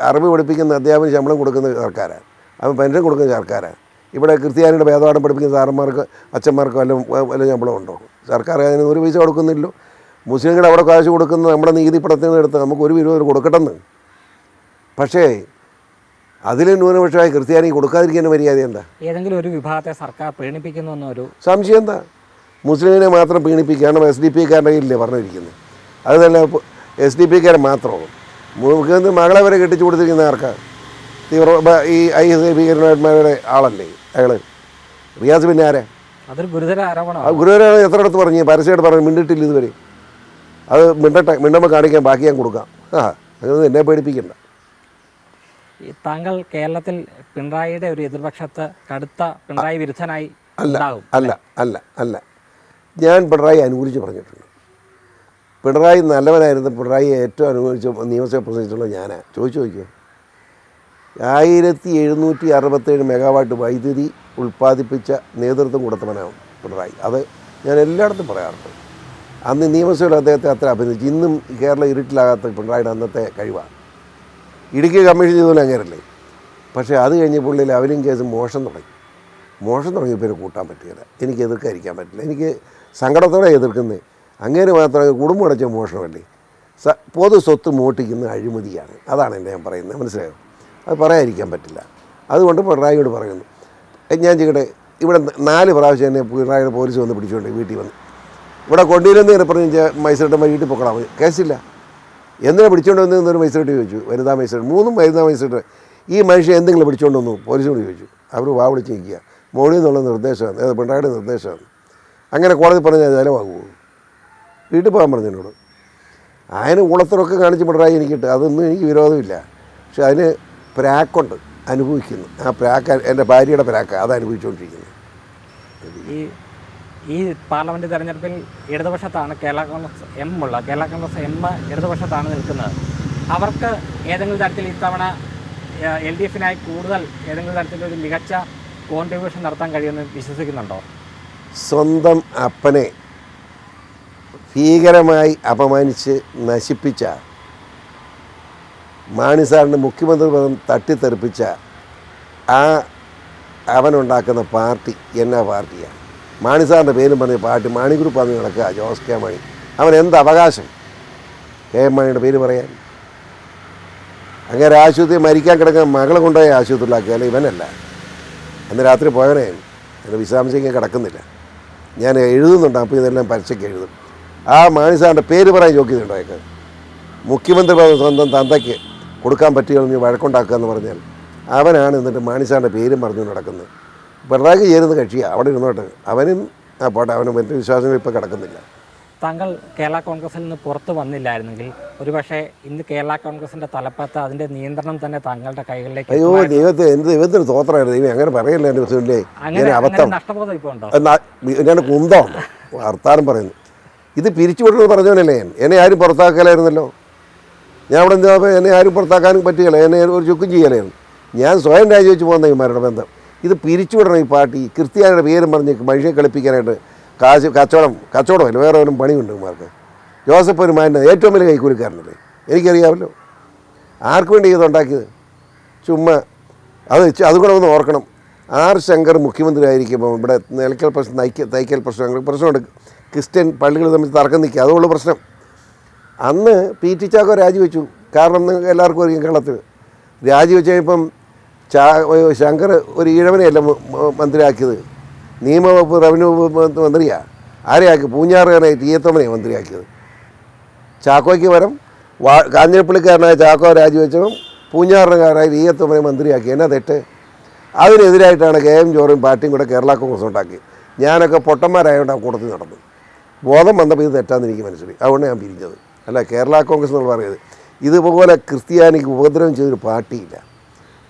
അറബി പഠിപ്പിക്കുന്ന അധ്യാപകന് ശമ്പളം കൊടുക്കുന്ന സർക്കാരാണ്, അവൻ പെൻഷൻ കൊടുക്കുന്ന സർക്കാരാണ്. ഇവിടെ ക്രിസ്ത്യാനിയുടെ വേദപാഠം പഠിപ്പിക്കുന്ന സാറന്മാർക്ക് അച്ഛന്മാർക്ക് വല്ല ശമ്പളം ഉണ്ടോ? സർക്കാർ അതിന് 1 പൈസ കൊടുക്കുന്നില്ലോ. മുസ്ലിങ്ങളുടെ അവിടെ കാശ് കൊടുക്കുന്ന നമ്മുടെ നീതി പടത്തിൽ നിന്ന് എടുത്ത് നമുക്ക് 1 രൂപ കൊടുക്കട്ടെന്ന്. പക്ഷേ അതിൽ ന്യൂനപക്ഷമായി ക്രിസ്ത്യാനിക്ക് കൊടുക്കാതിരിക്കാൻ മര്യാദ എന്താ? ഏതെങ്കിലും ഒരു വിഭാഗത്തെ സർക്കാർ പീഡിപ്പിക്കുന്നു എന്നൊരു സംശയം എന്താ? മുസ്ലിമിനെ മാത്രം പീഡിപ്പിക്കുകയാണ് SDP-കാരുടെ കയ്യിലല്ലേ പറഞ്ഞിരിക്കുന്നത്. അത് തന്നെ SDP-കാരെ മാത്രമാണ്. മുഖ്യമന്ത്രി മകളെ വരെ കെട്ടിച്ചു കൊടുത്തിരിക്കുന്ന ആർക്കാ? ഈ IS ഭീകരന്മാരുടെ ആളല്ലേ അയാൾ റിയാസ്. പിന്നെ ആരാ? അതൊരു ഗുരുതര ആരോപണമാണ്. ഗുരുതര എത്രയിടത്ത് പറഞ്ഞു, പരസ്യമായിട്ട് പറഞ്ഞു, മിണ്ടിട്ടില്ല ഇതുവരെ. അത് മിണ്ടുമ്പോൾ കാണിക്കാൻ ബാക്കി ഞാൻ കൊടുക്കാം. അങ്ങനെ എന്നെ പേടിപ്പിക്കണ്ട. താങ്കൾ കേരളത്തിൽ പിണറായിയുടെ ഒരു എതിർപക്ഷത്ത് കടുത്ത പിണറായി വിരുദ്ധനായി അല്ല. ഞാൻ പിണറായി അനുകൂലിച്ച് പറഞ്ഞിട്ടുണ്ട്. പിണറായി നല്ലവനായിരുന്നു. പിണറായി ഏറ്റവും അനുകൂലിച്ച് നിയമസഭ പ്രസംഗിച്ചുള്ള ഞാനാണ്. ചോദിക്കുമോ? 1767 മെഗാവാട്ട് വൈദ്യുതി ഉൽപ്പാദിപ്പിച്ച നേതൃത്വം കൊടുത്തവനാണ് പിണറായി. അത് ഞാൻ എല്ലായിടത്തും പറയാറുണ്ട്. അന്ന് നിയമസഭയിൽ അദ്ദേഹത്തെ അത്ര അഭിനന്ദിച്ചു. ഇന്നും കേരളം ഇരുട്ടിലാകാത്ത പിണറായിയുടെ അന്നത്തെ കഴിവാണ്. ഇടുക്കി കമ്മീഷൻ ചെയ്തപോലെ അങ്ങനെയല്ലേ. പക്ഷേ അത് കഴിഞ്ഞ പുള്ളിയിൽ അവരും കേസ് മോഷണം തുടങ്ങിയപ്പോൾ കൂട്ടാൻ പറ്റുകയില്ല. എനിക്ക് എതിർക്കാതിരിക്കാൻ പറ്റില്ല. എനിക്ക് സങ്കടത്തോടെ എതിർക്കുന്നത്. അങ്ങനെ മാത്രമേ കുടുംബം അടച്ച മോഷണമല്ലേ. പൊതു സ്വത്ത് മോഷ്ടിക്കുന്ന അഴിമതിയാണ്. അതാണ് എൻ്റെ ഞാൻ പറയുന്നത്. മനസ്സിലായോ? അത് പറയാതിരിക്കാൻ പറ്റില്ല. അതുകൊണ്ട് പിണറായിയോട് പറയുന്നു. ഞാൻ ചെയ്യട്ടെ, ഇവിടെ 4 പ്രാവശ്യം എന്നെ പിണറായിയുടെ പോലീസ് വന്ന് പിടിച്ചുകൊണ്ട് വീട്ടിൽ വന്നു. ഇവിടെ കൊണ്ടിരുന്ന് പറഞ്ഞ് മജിസ്ട്രേറ്റ് വീട്ടിൽ പൊക്കണം, കേസില്ല. എന്തിനാ പിടിച്ചുകൊണ്ട് വന്നതെന്നൊരു മജിസ്ട്രേറ്റ് ചോദിച്ചു. വനിതാ മജിസ്ട്രേറ്റ്, 3 വനിതാ മജിസ്ട്രേറ്റ്. ഈ മനുഷ്യൻ എന്തെങ്കിലും പിടിച്ചുകൊണ്ട് വന്നു പോലീസിനോട് ചോദിച്ചു. അവർ വാ വിളിച്ച് നിൽക്കുക. മോളിൽ നിന്നുള്ള നിർദ്ദേശമാണ്, പിണറായിയുടെ നിർദ്ദേശമാണ്. അങ്ങനെ കോടതി പറഞ്ഞാൽ ചിലവാകുമോ? വീട്ടിൽ പോകാൻ പറഞ്ഞു എന്നോട്. അതിന് കുളത്തിലൊക്കെ കാണിച്ച് പിണറായി എനിക്കിട്ട്, അതൊന്നും എനിക്ക് വിരോധമില്ല. പക്ഷെ അതിന് പ്രാക്കുണ്ട്, അനുഭവിക്കുന്നു. ആ പ്രാക്ക് എൻ്റെ ഭാര്യയുടെ പ്രാക്ക്, അത് അനുഭവിച്ചുകൊണ്ടിരിക്കുന്നത്. ഈ പാർലമെൻറ്റ് തെരഞ്ഞെടുപ്പിൽ ഇടതുപക്ഷത്താണ് കേരള കോൺഗ്രസ് എം ഉള്ളത്. കേരള കോൺഗ്രസ് എം ഇടതുപക്ഷത്താണ് നിൽക്കുന്നത്. അവർക്ക് ഏതെങ്കിലും തരത്തിൽ ഇത്തവണ LDFനായി കൂടുതൽ ഏതെങ്കിലും തരത്തിലൊരു മികച്ച കോൺട്രിബ്യൂഷൻ നടത്താൻ കഴിയുമെന്ന് വിശ്വസിക്കുന്നുണ്ടോ? സ്വന്തം അപ്പനെ ഭീകരമായി അപമാനിച്ച് നശിപ്പിച്ച മാണി സാറിൻ്റെ മുഖ്യമന്ത്രി പദം തട്ടിത്തെറിപ്പിച്ച അവനുണ്ടാക്കുന്ന പാർട്ടി എന്നാ പാർട്ടിയാണ്? മാണി സാറിൻ്റെ പേരും പറഞ്ഞ പാർട്ടി മാണി ഗ്രൂപ്പ് അന്ന് നടക്കുക. ജോസ് കെ മാണി, അവൻ എന്ത് അവകാശം KM മാണിയുടെ പേര് പറയാൻ? അങ്ങനെ ആശുപത്രി മരിക്കാൻ കിടക്കുന്ന മകളെ കൊണ്ടുപോയി ആശുപത്രിയിലാക്കിയാൽ ഇവനല്ല. അന്ന് രാത്രി പോയവനെ എൻ്റെ വിശദാംശം കിടക്കുന്നില്ല. ഞാൻ എഴുതുന്നുണ്ട്, അപ്പോൾ ഇതെല്ലാം പരസ്യക്ക് എഴുതും. ആ മാണി സാറിൻ്റെ പേര് പറയാൻ യോഗ്യതയുണ്ടോ അയാൾക്ക്? മുഖ്യമന്ത്രി പദം സ്വന്തം തന്തയ്ക്ക് കൊടുക്കാൻ പറ്റുകയെന്ന് വഴക്കുണ്ടാക്കുക എന്ന് പറഞ്ഞാൽ അവനാണ് എന്നിട്ട് മാണി സാറിൻ്റെ പേരും പറഞ്ഞു നടക്കുന്നത്. പിണറായി ചേരുന്ന കക്ഷിയാണ്, അവിടെ ഇരുന്നോട്ട്. അവനും പോട്ടെ, അവനും മറ്റു വിശ്വാസങ്ങൾ ഇപ്പോൾ കിടക്കുന്നില്ല. താങ്കൾ കേരള കോൺഗ്രസിൽ നിന്ന് പുറത്ത് വന്നില്ലായിരുന്നെങ്കിൽ ഒരുപക്ഷെ ഇന്ന് കേരള കോൺഗ്രസിൻ്റെ തലപ്പത്ത് അതിൻ്റെ നിയന്ത്രണം തന്നെ താങ്കളുടെ കൈകളിലേക്ക്. അയ്യോ ദൈവത്തിന് തോത്രമായിരുന്നു. ദൈവം അങ്ങനെ പറയല്ലേ എൻ്റെ പ്രസിഡന്റിലെ. ഞാൻ അബദ്ധം നഷ്ടബോധം ഇപ്പോൾ ഉണ്ടോ? ഞാൻ കുന്തമാണ് വർത്താനം പറയുന്നു. ഇത് പിരിച്ചുവിടുന്നത് പറഞ്ഞവനല്ലേ ഞാൻ. എന്നെ ആരും പുറത്താക്കലായിരുന്നല്ലോ. ഞാൻ അവിടെ എന്താ, എന്നെ ആരും പുറത്താക്കാനും പറ്റുകയില്ല, എന്നെ ഒരു ചുക്കും ചെയ്യലായിരുന്നു. ഞാൻ സ്വയം രാജിവെച്ച് പോകുന്ന ഇവന്മാരുടെ ബന്ധം. ഇത് പിരിച്ചുവിടണം. ഈ പാർട്ടി ക്രിസ്ത്യാനിയുടെ പേരും പറഞ്ഞ് മനുഷ്യനെ കളിപ്പിക്കാനായിട്ട് കച്ചവടമല്ല, വേറെ ഒരു പണിയുണ്ട് ഇവന്മാർക്ക്. ജോസഫ് ഒരു മാൻ്റെ ഏറ്റവും വലിയ കൈക്കൂലിക്കാരനല്ലേ, എനിക്കറിയാമല്ലോ. ആർക്ക് വേണ്ടി ഇതുണ്ടാക്കിയത്? ചുമ്മാ അതുകൂടെ ഒന്ന് ഓർക്കണം. ശങ്കർ മുഖ്യമന്ത്രി ആയിരിക്കുമ്പോൾ ഇവിടെ നിലയ്ക്കൽ പ്രശ്നം, തൈക്കൽ പ്രശ്നമുണ്ട്. ക്രിസ്ത്യൻ പള്ളികൾ തമ്മിൽ തർക്കം നിൽക്കുക, അതുള്ള പ്രശ്നം. അന്ന് PT ചാക്കോ രാജിവെച്ചു. കാരണം എല്ലാവർക്കും അറിയാം, കേരളത്തിൽ രാജിവെച്ച് കഴിയുമ്പം ശങ്കർ ഒരു ഈഴവനെയല്ല മന്ത്രിയാക്കിയത്, നിയമവകുപ്പ് റവന്യൂ വകുപ്പ് മന്ത്രിയാണ്. ആരെയാക്കി? പൂഞ്ഞാറുകാരനായി TA മന്ത്രിയാക്കിയത്. ചാക്കോയ്ക്ക് പകരം കാഞ്ഞിരപ്പള്ളിക്കാരനായ ചാക്കോ രാജിവെച്ചതും പൂഞ്ഞാറുകാരനായി TA മന്ത്രിയാക്കി. എന്നാ തെറ്റ്? അതിനെതിരായിട്ടാണ് KM ജോർജും പാർട്ടിയും കൂടെ കേരള കോൺഗ്രസ് ഉണ്ടാക്കി. ഞാനൊക്കെ പൊട്ടന്മാരായതുകൊണ്ട് ആ കൂട്ടത്തിൽ നടന്നു. ബോധം വന്നപ്പോൾ ഇത് തെറ്റാന്ന് എനിക്ക് മനസ്സിലായി. അതുകൊണ്ട് ഞാൻ പിരിഞ്ഞത്. അല്ല, കേരള കോൺഗ്രസ് എന്നുള്ള പറയുന്നത് ഇതുപോലെ ക്രിസ്ത്യാനിക്ക് ഉപദ്രവം ചെയ്തൊരു പാർട്ടിയില്ല.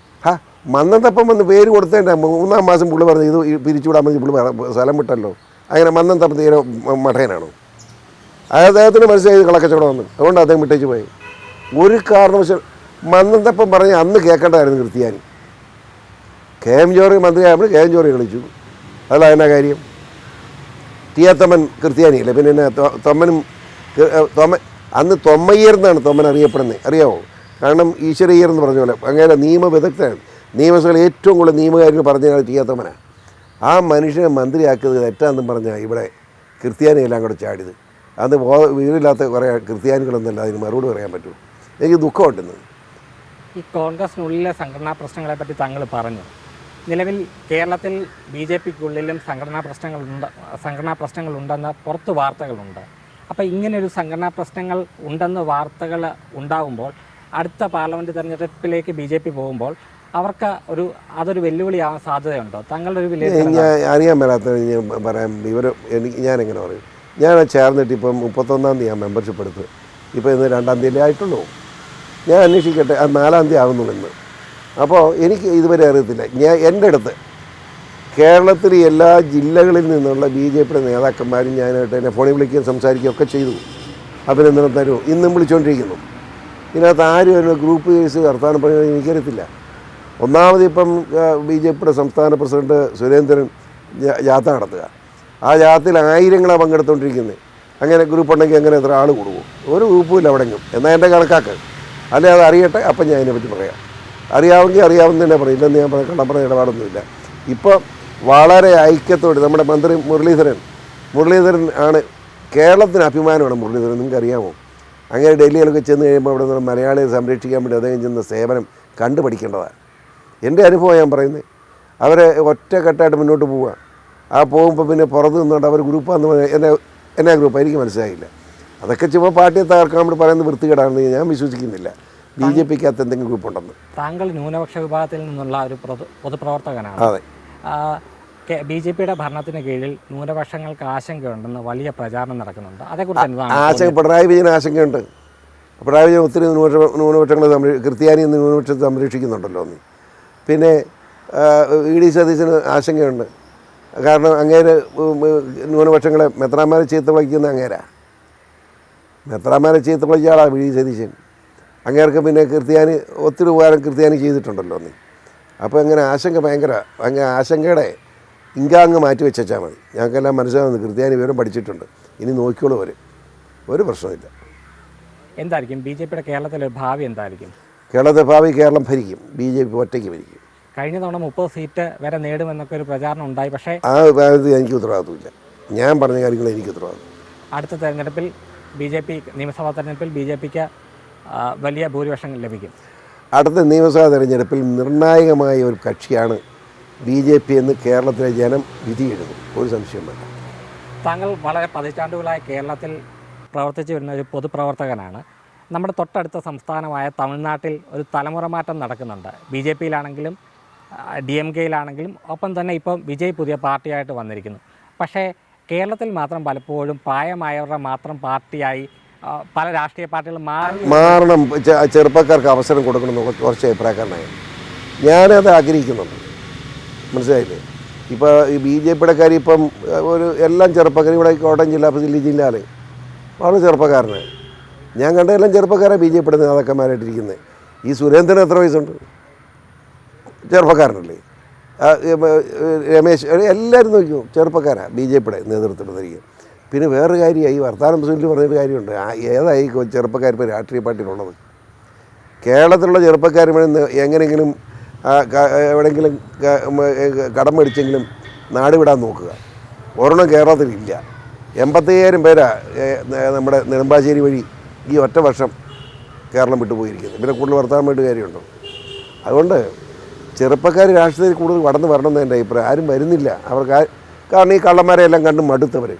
മന്നന്തപ്പം വന്ന് പേര് കൊടുത്തേണ്ട 3-ാം മാസം പുള്ളി പറഞ്ഞ് ഇത് പിരിച്ചുവിടാൻ മതി, പുള്ളി സ്ഥലം വിട്ടല്ലോ. അങ്ങനെ മന്നന്തപ്പം തീരെ മഠയനാണോ? അദ്ദേഹത്തിന് മനസ്സിലായി കളക്കച്ചവടം വന്നു, അതുകൊണ്ട് അദ്ദേഹം വിട്ടേച്ച് പോയി. ഒരു കാരണവശാൽ മന്നന്തപ്പം പറഞ്ഞ് അന്ന് കേൾക്കേണ്ടതായിരുന്നു ക്രിസ്ത്യാനി. KM ജോർജ് മന്ത്രിയായപ്പോൾ KM ജോർജ് കളിച്ചു. അതല്ല എന്നാ കാര്യം? TA ക്രിസ്ത്യാനിയല്ലേ, പിന്നെ അന്ന് തൊമ്മയ്യർ എന്നാണ് തൊമ്മൻ അറിയപ്പെടുന്നത്, അറിയാമോ? കാരണം ഈശ്വരയ്യർ എന്ന് പറഞ്ഞ പോലെ അങ്ങനെ നിയമവിദഗ്ധനാണ്. നിയമസഭയിൽ ഏറ്റവും കൂടുതൽ നിയമകാര്യങ്ങൾ പറഞ്ഞാൽ TA. ആ മനുഷ്യനെ മന്ത്രിയാക്കിയത് തെറ്റാണെന്നും പറഞ്ഞാൽ ഇവിടെ ക്രിസ്ത്യാനിയെല്ലാം കൂടെ ചാടിയത്. അത് വീടില്ലാത്ത കുറേ ക്രിസ്ത്യാനികളൊന്നുമല്ല അതിന് മറുപടി പറയാൻ പറ്റുമോ? എനിക്ക് ദുഃഖമുണ്ടെന്ന്. ഈ കോൺഗ്രസിനുള്ളിലെ സംഘടനാ പ്രശ്നങ്ങളെപ്പറ്റി താങ്കൾ പറഞ്ഞു. നിലവിൽ കേരളത്തിൽ BJPക്കുള്ളിലും സംഘടനാ പ്രശ്നങ്ങളുണ്ടെന്ന് പുറത്ത് വാർത്തകളുണ്ട്. അപ്പോൾ ഇങ്ങനെയൊരു സംഘടനാ പ്രശ്നങ്ങൾ ഉണ്ടെന്ന് വാർത്തകൾ ഉണ്ടാകുമ്പോൾ അടുത്ത പാർലമെൻറ്റ് തെരഞ്ഞെടുപ്പിലേക്ക് BJP പോകുമ്പോൾ അവർക്ക് അതൊരു വെല്ലുവിളിയാവാൻ സാധ്യതയുണ്ടോ? താങ്കളുടെ ഒരു ഞാൻ അറിയാൻ മേലാത്ത പറയാം. ഞാനെങ്ങനെ പറയും? ഞാൻ ചേർന്നിട്ട് ഇപ്പം 31-ാം തീയതി ഞാൻ മെമ്പർഷിപ്പ് എടുത്ത്, ഇപ്പോൾ ഇന്ന് 2-ാം തീയതി ആയിട്ടുള്ളൂ. ഞാൻ അന്വേഷിക്കട്ടെ, അത് 4-ാം തീയതി ആകുന്നുള്ളൂ. അപ്പോൾ എനിക്ക് ഇതുവരെ അറിയത്തില്ല. എൻ്റെ അടുത്ത് കേരളത്തിലെ എല്ലാ ജില്ലകളിൽ നിന്നുള്ള BJPയുടെ നേതാക്കന്മാരും ഞാനായിട്ട് എന്നെ ഫോണിൽ വിളിക്കുകയും സംസാരിക്കുകയും ഒക്കെ ചെയ്തു. അഭിനന്ദനം തരുമോ? ഇന്നും വിളിച്ചുകൊണ്ടിരിക്കുന്നു. ഇതിനകത്ത് ആരും ഒരു ഗ്രൂപ്പ് കേസ് വർത്തമാനം പറയുന്നത് എനിക്കറിയത്തില്ല. ഒന്നാമത് ഇപ്പം BJPയുടെ സംസ്ഥാന പ്രസിഡന്റ് സുരേന്ദ്രൻ യാത്ര നടത്തുക. ആ യാത്രയിൽ ആയിരങ്ങളാണ് പങ്കെടുത്തുകൊണ്ടിരിക്കുന്നത്. അങ്ങനെ ഗ്രൂപ്പ് ഉണ്ടെങ്കിൽ അങ്ങനെ എത്ര ആൾ കൂടുമോ? ഒരു ഗ്രൂപ്പുമില്ല എവിടെയെങ്കിലും. എന്നാൽ എൻ്റെ കണക്കാക്ക്. അല്ലെ അത് അറിയട്ടെ, അപ്പം ഞാൻ അതിനെപ്പറ്റി പറയാം. അറിയാമെങ്കിൽ അറിയാവുന്ന തന്നെ പറയും. ഇല്ലെന്ന് ഞാൻ കള്ളം പറഞ്ഞ ഇടപാടൊന്നുമില്ല. ഇപ്പോൾ വളരെ ഐക്യത്തോടെ നമ്മുടെ മന്ത്രി മുരളീധരൻ ആണ് കേരളത്തിന് അഭിമാനമാണ് മുരളീധരൻ, നിങ്ങൾക്ക് അറിയാമോ? അങ്ങനെ ഡൽഹിയിലൊക്കെ ചെന്ന് കഴിയുമ്പോൾ അവിടെ നിന്ന് മലയാളിയെ സംരക്ഷിക്കാൻ വേണ്ടി അദ്ദേഹം ചെന്ന സേവനം കണ്ടു പഠിക്കേണ്ടതാണ്. എൻ്റെ അനുഭവം ഞാൻ പറയുന്നത്. അവരെ ഒറ്റക്കെട്ടായിട്ട് മുന്നോട്ട് പോവുക. ആ പോകുമ്പോൾ പിന്നെ പുറത്ത് നിന്നുകൊണ്ട് അവർ ഗ്രൂപ്പാന്ന് എന്നാ ഗ്രൂപ്പ് എനിക്ക് മനസ്സിലായില്ല. അതൊക്കെ ചുമ്മാ പാർട്ടിയെ തകർക്കാൻ വേണ്ടി പറയുന്നത് വൃത്തികേടാണെന്ന് ഞാൻ വിശ്വസിക്കുന്നില്ല. BJPക്കകത്ത് എന്തെങ്കിലും ഗ്രൂപ്പുണ്ടെന്ന്. താങ്കൾ ന്യൂനപക്ഷ വിഭാഗത്തിൽ നിന്നുള്ള ഒരു പൊതുപ്രവർത്തകനാണ്. അതെ. BJPയുടെ ഭരണത്തിന് കീഴിൽ ന്യൂനപക്ഷങ്ങൾക്ക് ആശങ്കയുണ്ടെന്ന് വലിയ പ്രചാരണം നടക്കുന്നുണ്ട്. അതേക്കുറിച്ച് എന്താണ് ആശങ്ക? പിണറായി വിജയന് ആശങ്കയുണ്ട്. പിണറായി വിജയൻ ഒത്തിരി ന്യൂനപക്ഷങ്ങളെ ക്രിസ്ത്യാനി ന്യൂനപക്ഷത്തെ സംരക്ഷിക്കുന്നുണ്ടല്ലോ എന്ന്. പിന്നെ ED സതീശന് ആശങ്കയുണ്ട്. കാരണം അങ്ങേര് ന്യൂനപക്ഷങ്ങളെ മെത്രാന്മാരെ ചീത്ത വിളിക്കുന്ന അങ്ങേരാ. മെത്രാന്മാരെ ചീത്ത വിളിച്ച ആളാണ് ED സതീശൻ. അങ്ങേർക്ക് പിന്നെ ക്രിസ്ത്യാനി ഒത്തിരി ഉപകാരം ക്രിസ്ത്യാനി ചെയ്തിട്ടുണ്ടല്ലോ എന്ന്. അപ്പോൾ അങ്ങനെ ആശങ്ക ഭയങ്കര ആശങ്കയുടെ ഇങ്കാങ്ങ് മാറ്റി വെച്ചാൽ മതി. ഞങ്ങൾക്കെല്ലാം മനസ്സിലാവുന്നത് ക്രിസ്ത്യാനി വിവരം പഠിച്ചിട്ടുണ്ട്. ഇനി നോക്കിയോളൂ അവർ, ഒരു പ്രശ്നമില്ല. എന്തായിരിക്കും BJPയുടെ കേരളത്തിലെ ഭാവി എന്തായിരിക്കും? കേരളത്തെ ഭാവി കേരളം ഭരിക്കും. BJP ഒറ്റയ്ക്ക് ഭരിക്കും. കഴിഞ്ഞ തവണ 30 സീറ്റ് വരെ നേടുമെന്നൊക്കെ ഒരു പ്രചാരണം ഉണ്ടായി. പക്ഷേ ആ കാര്യത്തിൽ എനിക്ക് ഉത്തരവാദിത്വമില്ല. ഞാൻ പറഞ്ഞ കാര്യങ്ങൾ എനിക്ക് ഉത്തരവാദിത്വം. അടുത്ത തെരഞ്ഞെടുപ്പിൽ നിയമസഭാ തെരഞ്ഞെടുപ്പിൽ BJPക്ക് വലിയ ഭൂരിപക്ഷം ലഭിക്കും. അടുത്ത നിയമസഭാ തെരഞ്ഞെടുപ്പിൽ നിർണായകമായ ഒരു കക്ഷിയാണ് BJP എന്ന് കേരളത്തിലെ ജനം വിധി എഴുതും. ഒരു സംശയം വേണ്ട. താങ്കൾ വളരെ പതിറ്റാണ്ടുകളായി കേരളത്തിൽ പ്രവർത്തിച്ചു വരുന്ന ഒരു പൊതുപ്രവർത്തകനാണ്. നമ്മുടെ തൊട്ടടുത്ത സംസ്ഥാനമായ തമിഴ്നാട്ടിൽ ഒരു തലമുറ മാറ്റം നടക്കുന്നുണ്ട്. BJPയിലാണെങ്കിലും DMKയിലാണെങ്കിലും ഒപ്പം തന്നെ ഇപ്പം വിജയ് പുതിയ പാർട്ടിയായിട്ട് വന്നിരിക്കുന്നു. പക്ഷേ കേരളത്തിൽ മാത്രം പലപ്പോഴും പ്രായമായവരുടെ മാത്രം പാർട്ടിയായി പല രാഷ്ട്രീയ പാർട്ടികളും മാറണം. ചെറുപ്പക്കാർക്ക് അവസരം കൊടുക്കണമെന്ന് കുറച്ച് അഭിപ്രായക്കാരനായി ഞാനത് ആഗ്രഹിക്കുന്നുണ്ട്. മനസ്സിലായില്ലേ? ഇപ്പോൾ ഈ BJPയുടെ കാര്യം ഇപ്പം ഒരു എല്ലാം ചെറുപ്പക്കാർ ഇവിടെ കോട്ടയം ജില്ലയിൽ വളരെ ചെറുപ്പക്കാരനാണ്. ഞാൻ കണ്ട എല്ലാം ചെറുപ്പക്കാരാണ് BJPയുടെ നേതാക്കന്മാരായിട്ടിരിക്കുന്നത്. ഈ സുരേന്ദ്രൻ എത്ര വയസ്സുണ്ട്? ചെറുപ്പക്കാരനല്ലേ? രമേശ് എല്ലാവരും നോക്കിയോ ചെറുപ്പക്കാരാണ് BJPയുടെ നേതൃത്വത്തിലിരിക്കുന്നത്. പിന്നെ വേറൊരു കാര്യമായി ഈ വർത്താനം സുനിൽ പറഞ്ഞൊരു കാര്യമുണ്ട്. ഏതായി ചെറുപ്പക്കാർ ഇപ്പോൾ രാഷ്ട്രീയ പാർട്ടിയിലുള്ളത്? കേരളത്തിലുള്ള ചെറുപ്പക്കാർ എങ്ങനെയെങ്കിലും എവിടെയെങ്കിലും കടം മേടിച്ചെങ്കിലും നാട് വിടാൻ നോക്കുക. ഒരെണ്ണം കേരളത്തിലില്ല. 85,000 പേരാ നമ്മുടെ നെടുമ്പാശ്ശേരി വഴി ഈ ഒറ്റ വർഷം കേരളം വിട്ടുപോയിരിക്കുന്നത്. പിന്നെ കൂടുതൽ വർത്താനം വേണ്ട കാര്യമുണ്ടോ? അതുകൊണ്ട് ചെറുപ്പക്കാർ രാഷ്ട്രീയത്തിൽ കൂടുതൽ കടന്നു വരണമെന്ന് എൻ്റെ അഭിപ്രായം. ആരും വരുന്നില്ല. കാരണം ഈ കള്ളന്മാരെ എല്ലാം കണ്ട് മടുത്തവർ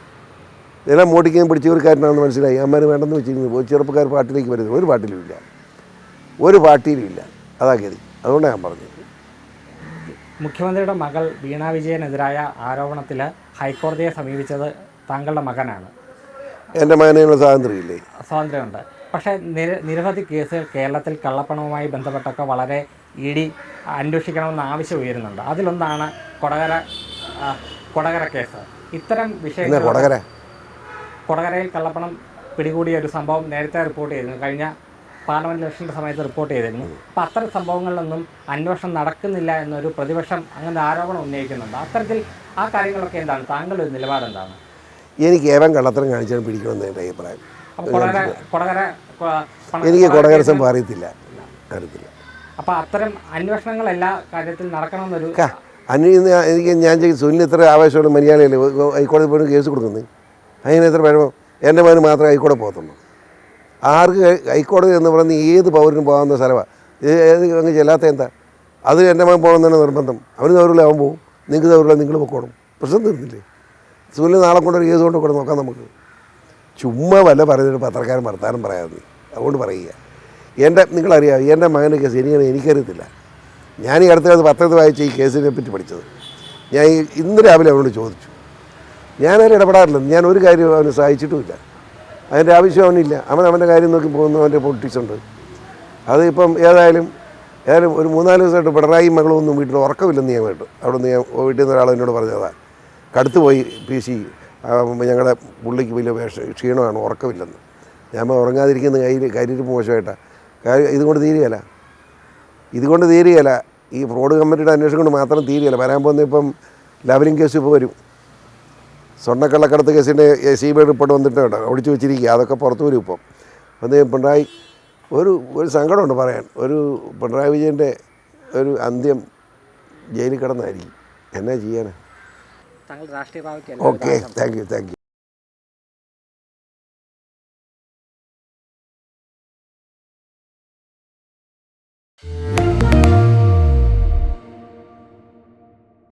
ഇതെല്ലാം മോട്ടിക്കാൻ പിടിച്ചവർക്കാരനാണെന്ന് മനസ്സിലായി. അമ്മമാർ വേണ്ടെന്ന് വെച്ചിരിക്കുന്നു. ചെറുപ്പക്കാർ പാർട്ടിയിലേക്ക് വരുന്നത് ഒരു പാർട്ടിയിലുമില്ല. അതാ ഗതി. അതുകൊണ്ടാണ് ഞാൻ പറഞ്ഞത്. മുഖ്യമന്ത്രിയുടെ മകൾ വീണ വിജയനെതിരായ ആരോപണത്തിൽ ഹൈക്കോടതിയെ സമീപിച്ചത് താങ്കളുടെ മകനാണ്. എൻ്റെ മകനുള്ള സ്വാതന്ത്ര്യമുണ്ട്. പക്ഷേ നിരവധി കേസുകൾ കേരളത്തിൽ കള്ളപ്പണവുമായി ബന്ധപ്പെട്ടൊക്കെ വളരെ ED അന്വേഷിക്കണമെന്ന് ആവശ്യം ഉയരുന്നുണ്ട്. അതിലൊന്നാണ് കൊടകര കേസ്. ഇത്തരം വിഷയങ്ങൾ കൊടകരയിൽ കള്ളപ്പണം പിടികൂടിയ ഒരു സംഭവം നേരത്തെ റിപ്പോർട്ട് ചെയ്തിരുന്നു. കഴിഞ്ഞ പാർലമെൻറ്റ് ഇലക്ഷൻ്റെ സമയത്ത് റിപ്പോർട്ട് ചെയ്തിരുന്നു. അപ്പോൾ അത്തരം സംഭവങ്ങളിലൊന്നും അന്വേഷണം നടക്കുന്നില്ല എന്നൊരു പ്രതിപക്ഷം അങ്ങനെ ആരോപണം ഉന്നയിക്കുന്നുണ്ട്. അത്തരത്തിൽ ആ കാര്യങ്ങളൊക്കെ എന്താണ് താങ്കളുടെ ഒരു നിലപാട് എന്താണ്? എനിക്ക് ഏവൻ കള്ളത്തരം കാണിച്ചാൽ പിടിക്കണമെന്ന് എൻ്റെ അഭിപ്രായം. എനിക്ക് കൊടകര സംഭവം അറിയത്തില്ല. അപ്പോൾ അത്തരം അന്വേഷണങ്ങൾ എല്ലാ കാര്യത്തിൽ നടക്കണമെന്നൊരു ഞാൻ സുനിൽ ഇത്ര ആവേശമുള്ള മര്യാദയല്ലേ ഹൈക്കോടതി പോയി കേസ് കൊടുക്കുന്നത്? അതിന് എത്ര പഴമോ? എൻ്റെ മകന് മാത്രമേ ഹൈക്കോടതി പോകത്തുള്ളൂ. ആർക്ക് ഹൈക്കോടതി എന്ന് പറയുന്നത് ഏത് പൗരനും പോകാവുന്ന സ്ഥലമാണ്. അങ്ങ് ചെല്ലാത്ത എന്താ? അത് എൻ്റെ മകൻ പോകണം തന്നെ നിർബന്ധം. അവന് തവറില്ല, അവൻ പോകും. നിങ്ങൾക്ക് തവറില്ല, നിങ്ങൾ പൊക്കോണം. പ്രശ്നം തീർന്നില്ലേ? സുനിൽ നാളെ കൊണ്ടൊരു കേസ് കൊണ്ട് കൂടെ നോക്കാം നമുക്ക്. ചുമ്മാ വല്ല പറയുന്നൊരു പത്രക്കാരൻ വർത്താനം പറയാതെ അതുകൊണ്ട് പറയുക. നിങ്ങളറിയാം എൻ്റെ മകൻ്റെ കേസ് എനിക്കറിയത്തില്ല. ഞാൻ ഈ അടുത്ത കാലത്ത് പത്രത്തിൽ വായിച്ച ഈ കേസിനെ പറ്റി പഠിച്ചത്. ഞാൻ ഇന്ന് രാവിലെ അവനോട് ചോദിച്ചു. ഞാനതിൽ ഇടപെടാറില്ല. ഞാൻ ഒരു കാര്യം അവന് സഹായിച്ചിട്ടുമില്ല. അതിൻ്റെ ആവശ്യം അവനില്ല. അവൻ്റെ കാര്യം നോക്കി പോകുന്ന അവൻ്റെ പൊളിറ്റിക്സ് ഉണ്ട്. അതിപ്പം ഏതായാലും ഒരു 3-4 ദിവസമായിട്ട് പിണറായി മകളൊന്നും വീട്ടിൽ ഉറക്കമില്ലെന്ന് ഞാൻ കേട്ടു. അവിടെ നിന്ന് ഞാൻ വീട്ടിൽ നിന്ന് ഒരാൾ എന്നോട് പറഞ്ഞതാണ്. കടുത്ത് പോയി PC ഞങ്ങളുടെ പുള്ളിക്ക് വലിയ ക്ഷീണമാണ്, ഉറക്കമില്ലെന്ന്. ഞാൻ ഉറങ്ങാതിരിക്കുന്ന കാര്യത്തിൽ മോശമായിട്ടാണ്. ഇതുകൊണ്ട് തീരുകയില്ല. ഈ ഫ്രോഡ് കമ്പനിയുടെ അന്വേഷണം കൊണ്ട് മാത്രം തീരുകയില്ല. വരാൻ പോകുന്ന ഇപ്പം ലെവലിംഗ് കേസ് ഇപ്പോൾ വരും. സ്വർണ്ണക്കള്ളക്കടത്ത് കേസിൻ്റെ CBI റിപ്പോർട്ട് വന്നിട്ട് കേട്ടോ ഒളിച്ചു വെച്ചിരിക്കുക. അതൊക്കെ പുറത്തു വരും. ഇപ്പം പിണറായി ഒരു സങ്കടമുണ്ട് പറയാൻ. പിണറായി വിജയൻ്റെ ഒരു അന്ത്യം ജയിലിൽ കിടന്നായിരിക്കും. എന്നാ ചെയ്യാനാ? താങ്കൾ രാഷ്ട്രീയ ഓക്കെ, താങ്ക് യു. ചെയ്യും.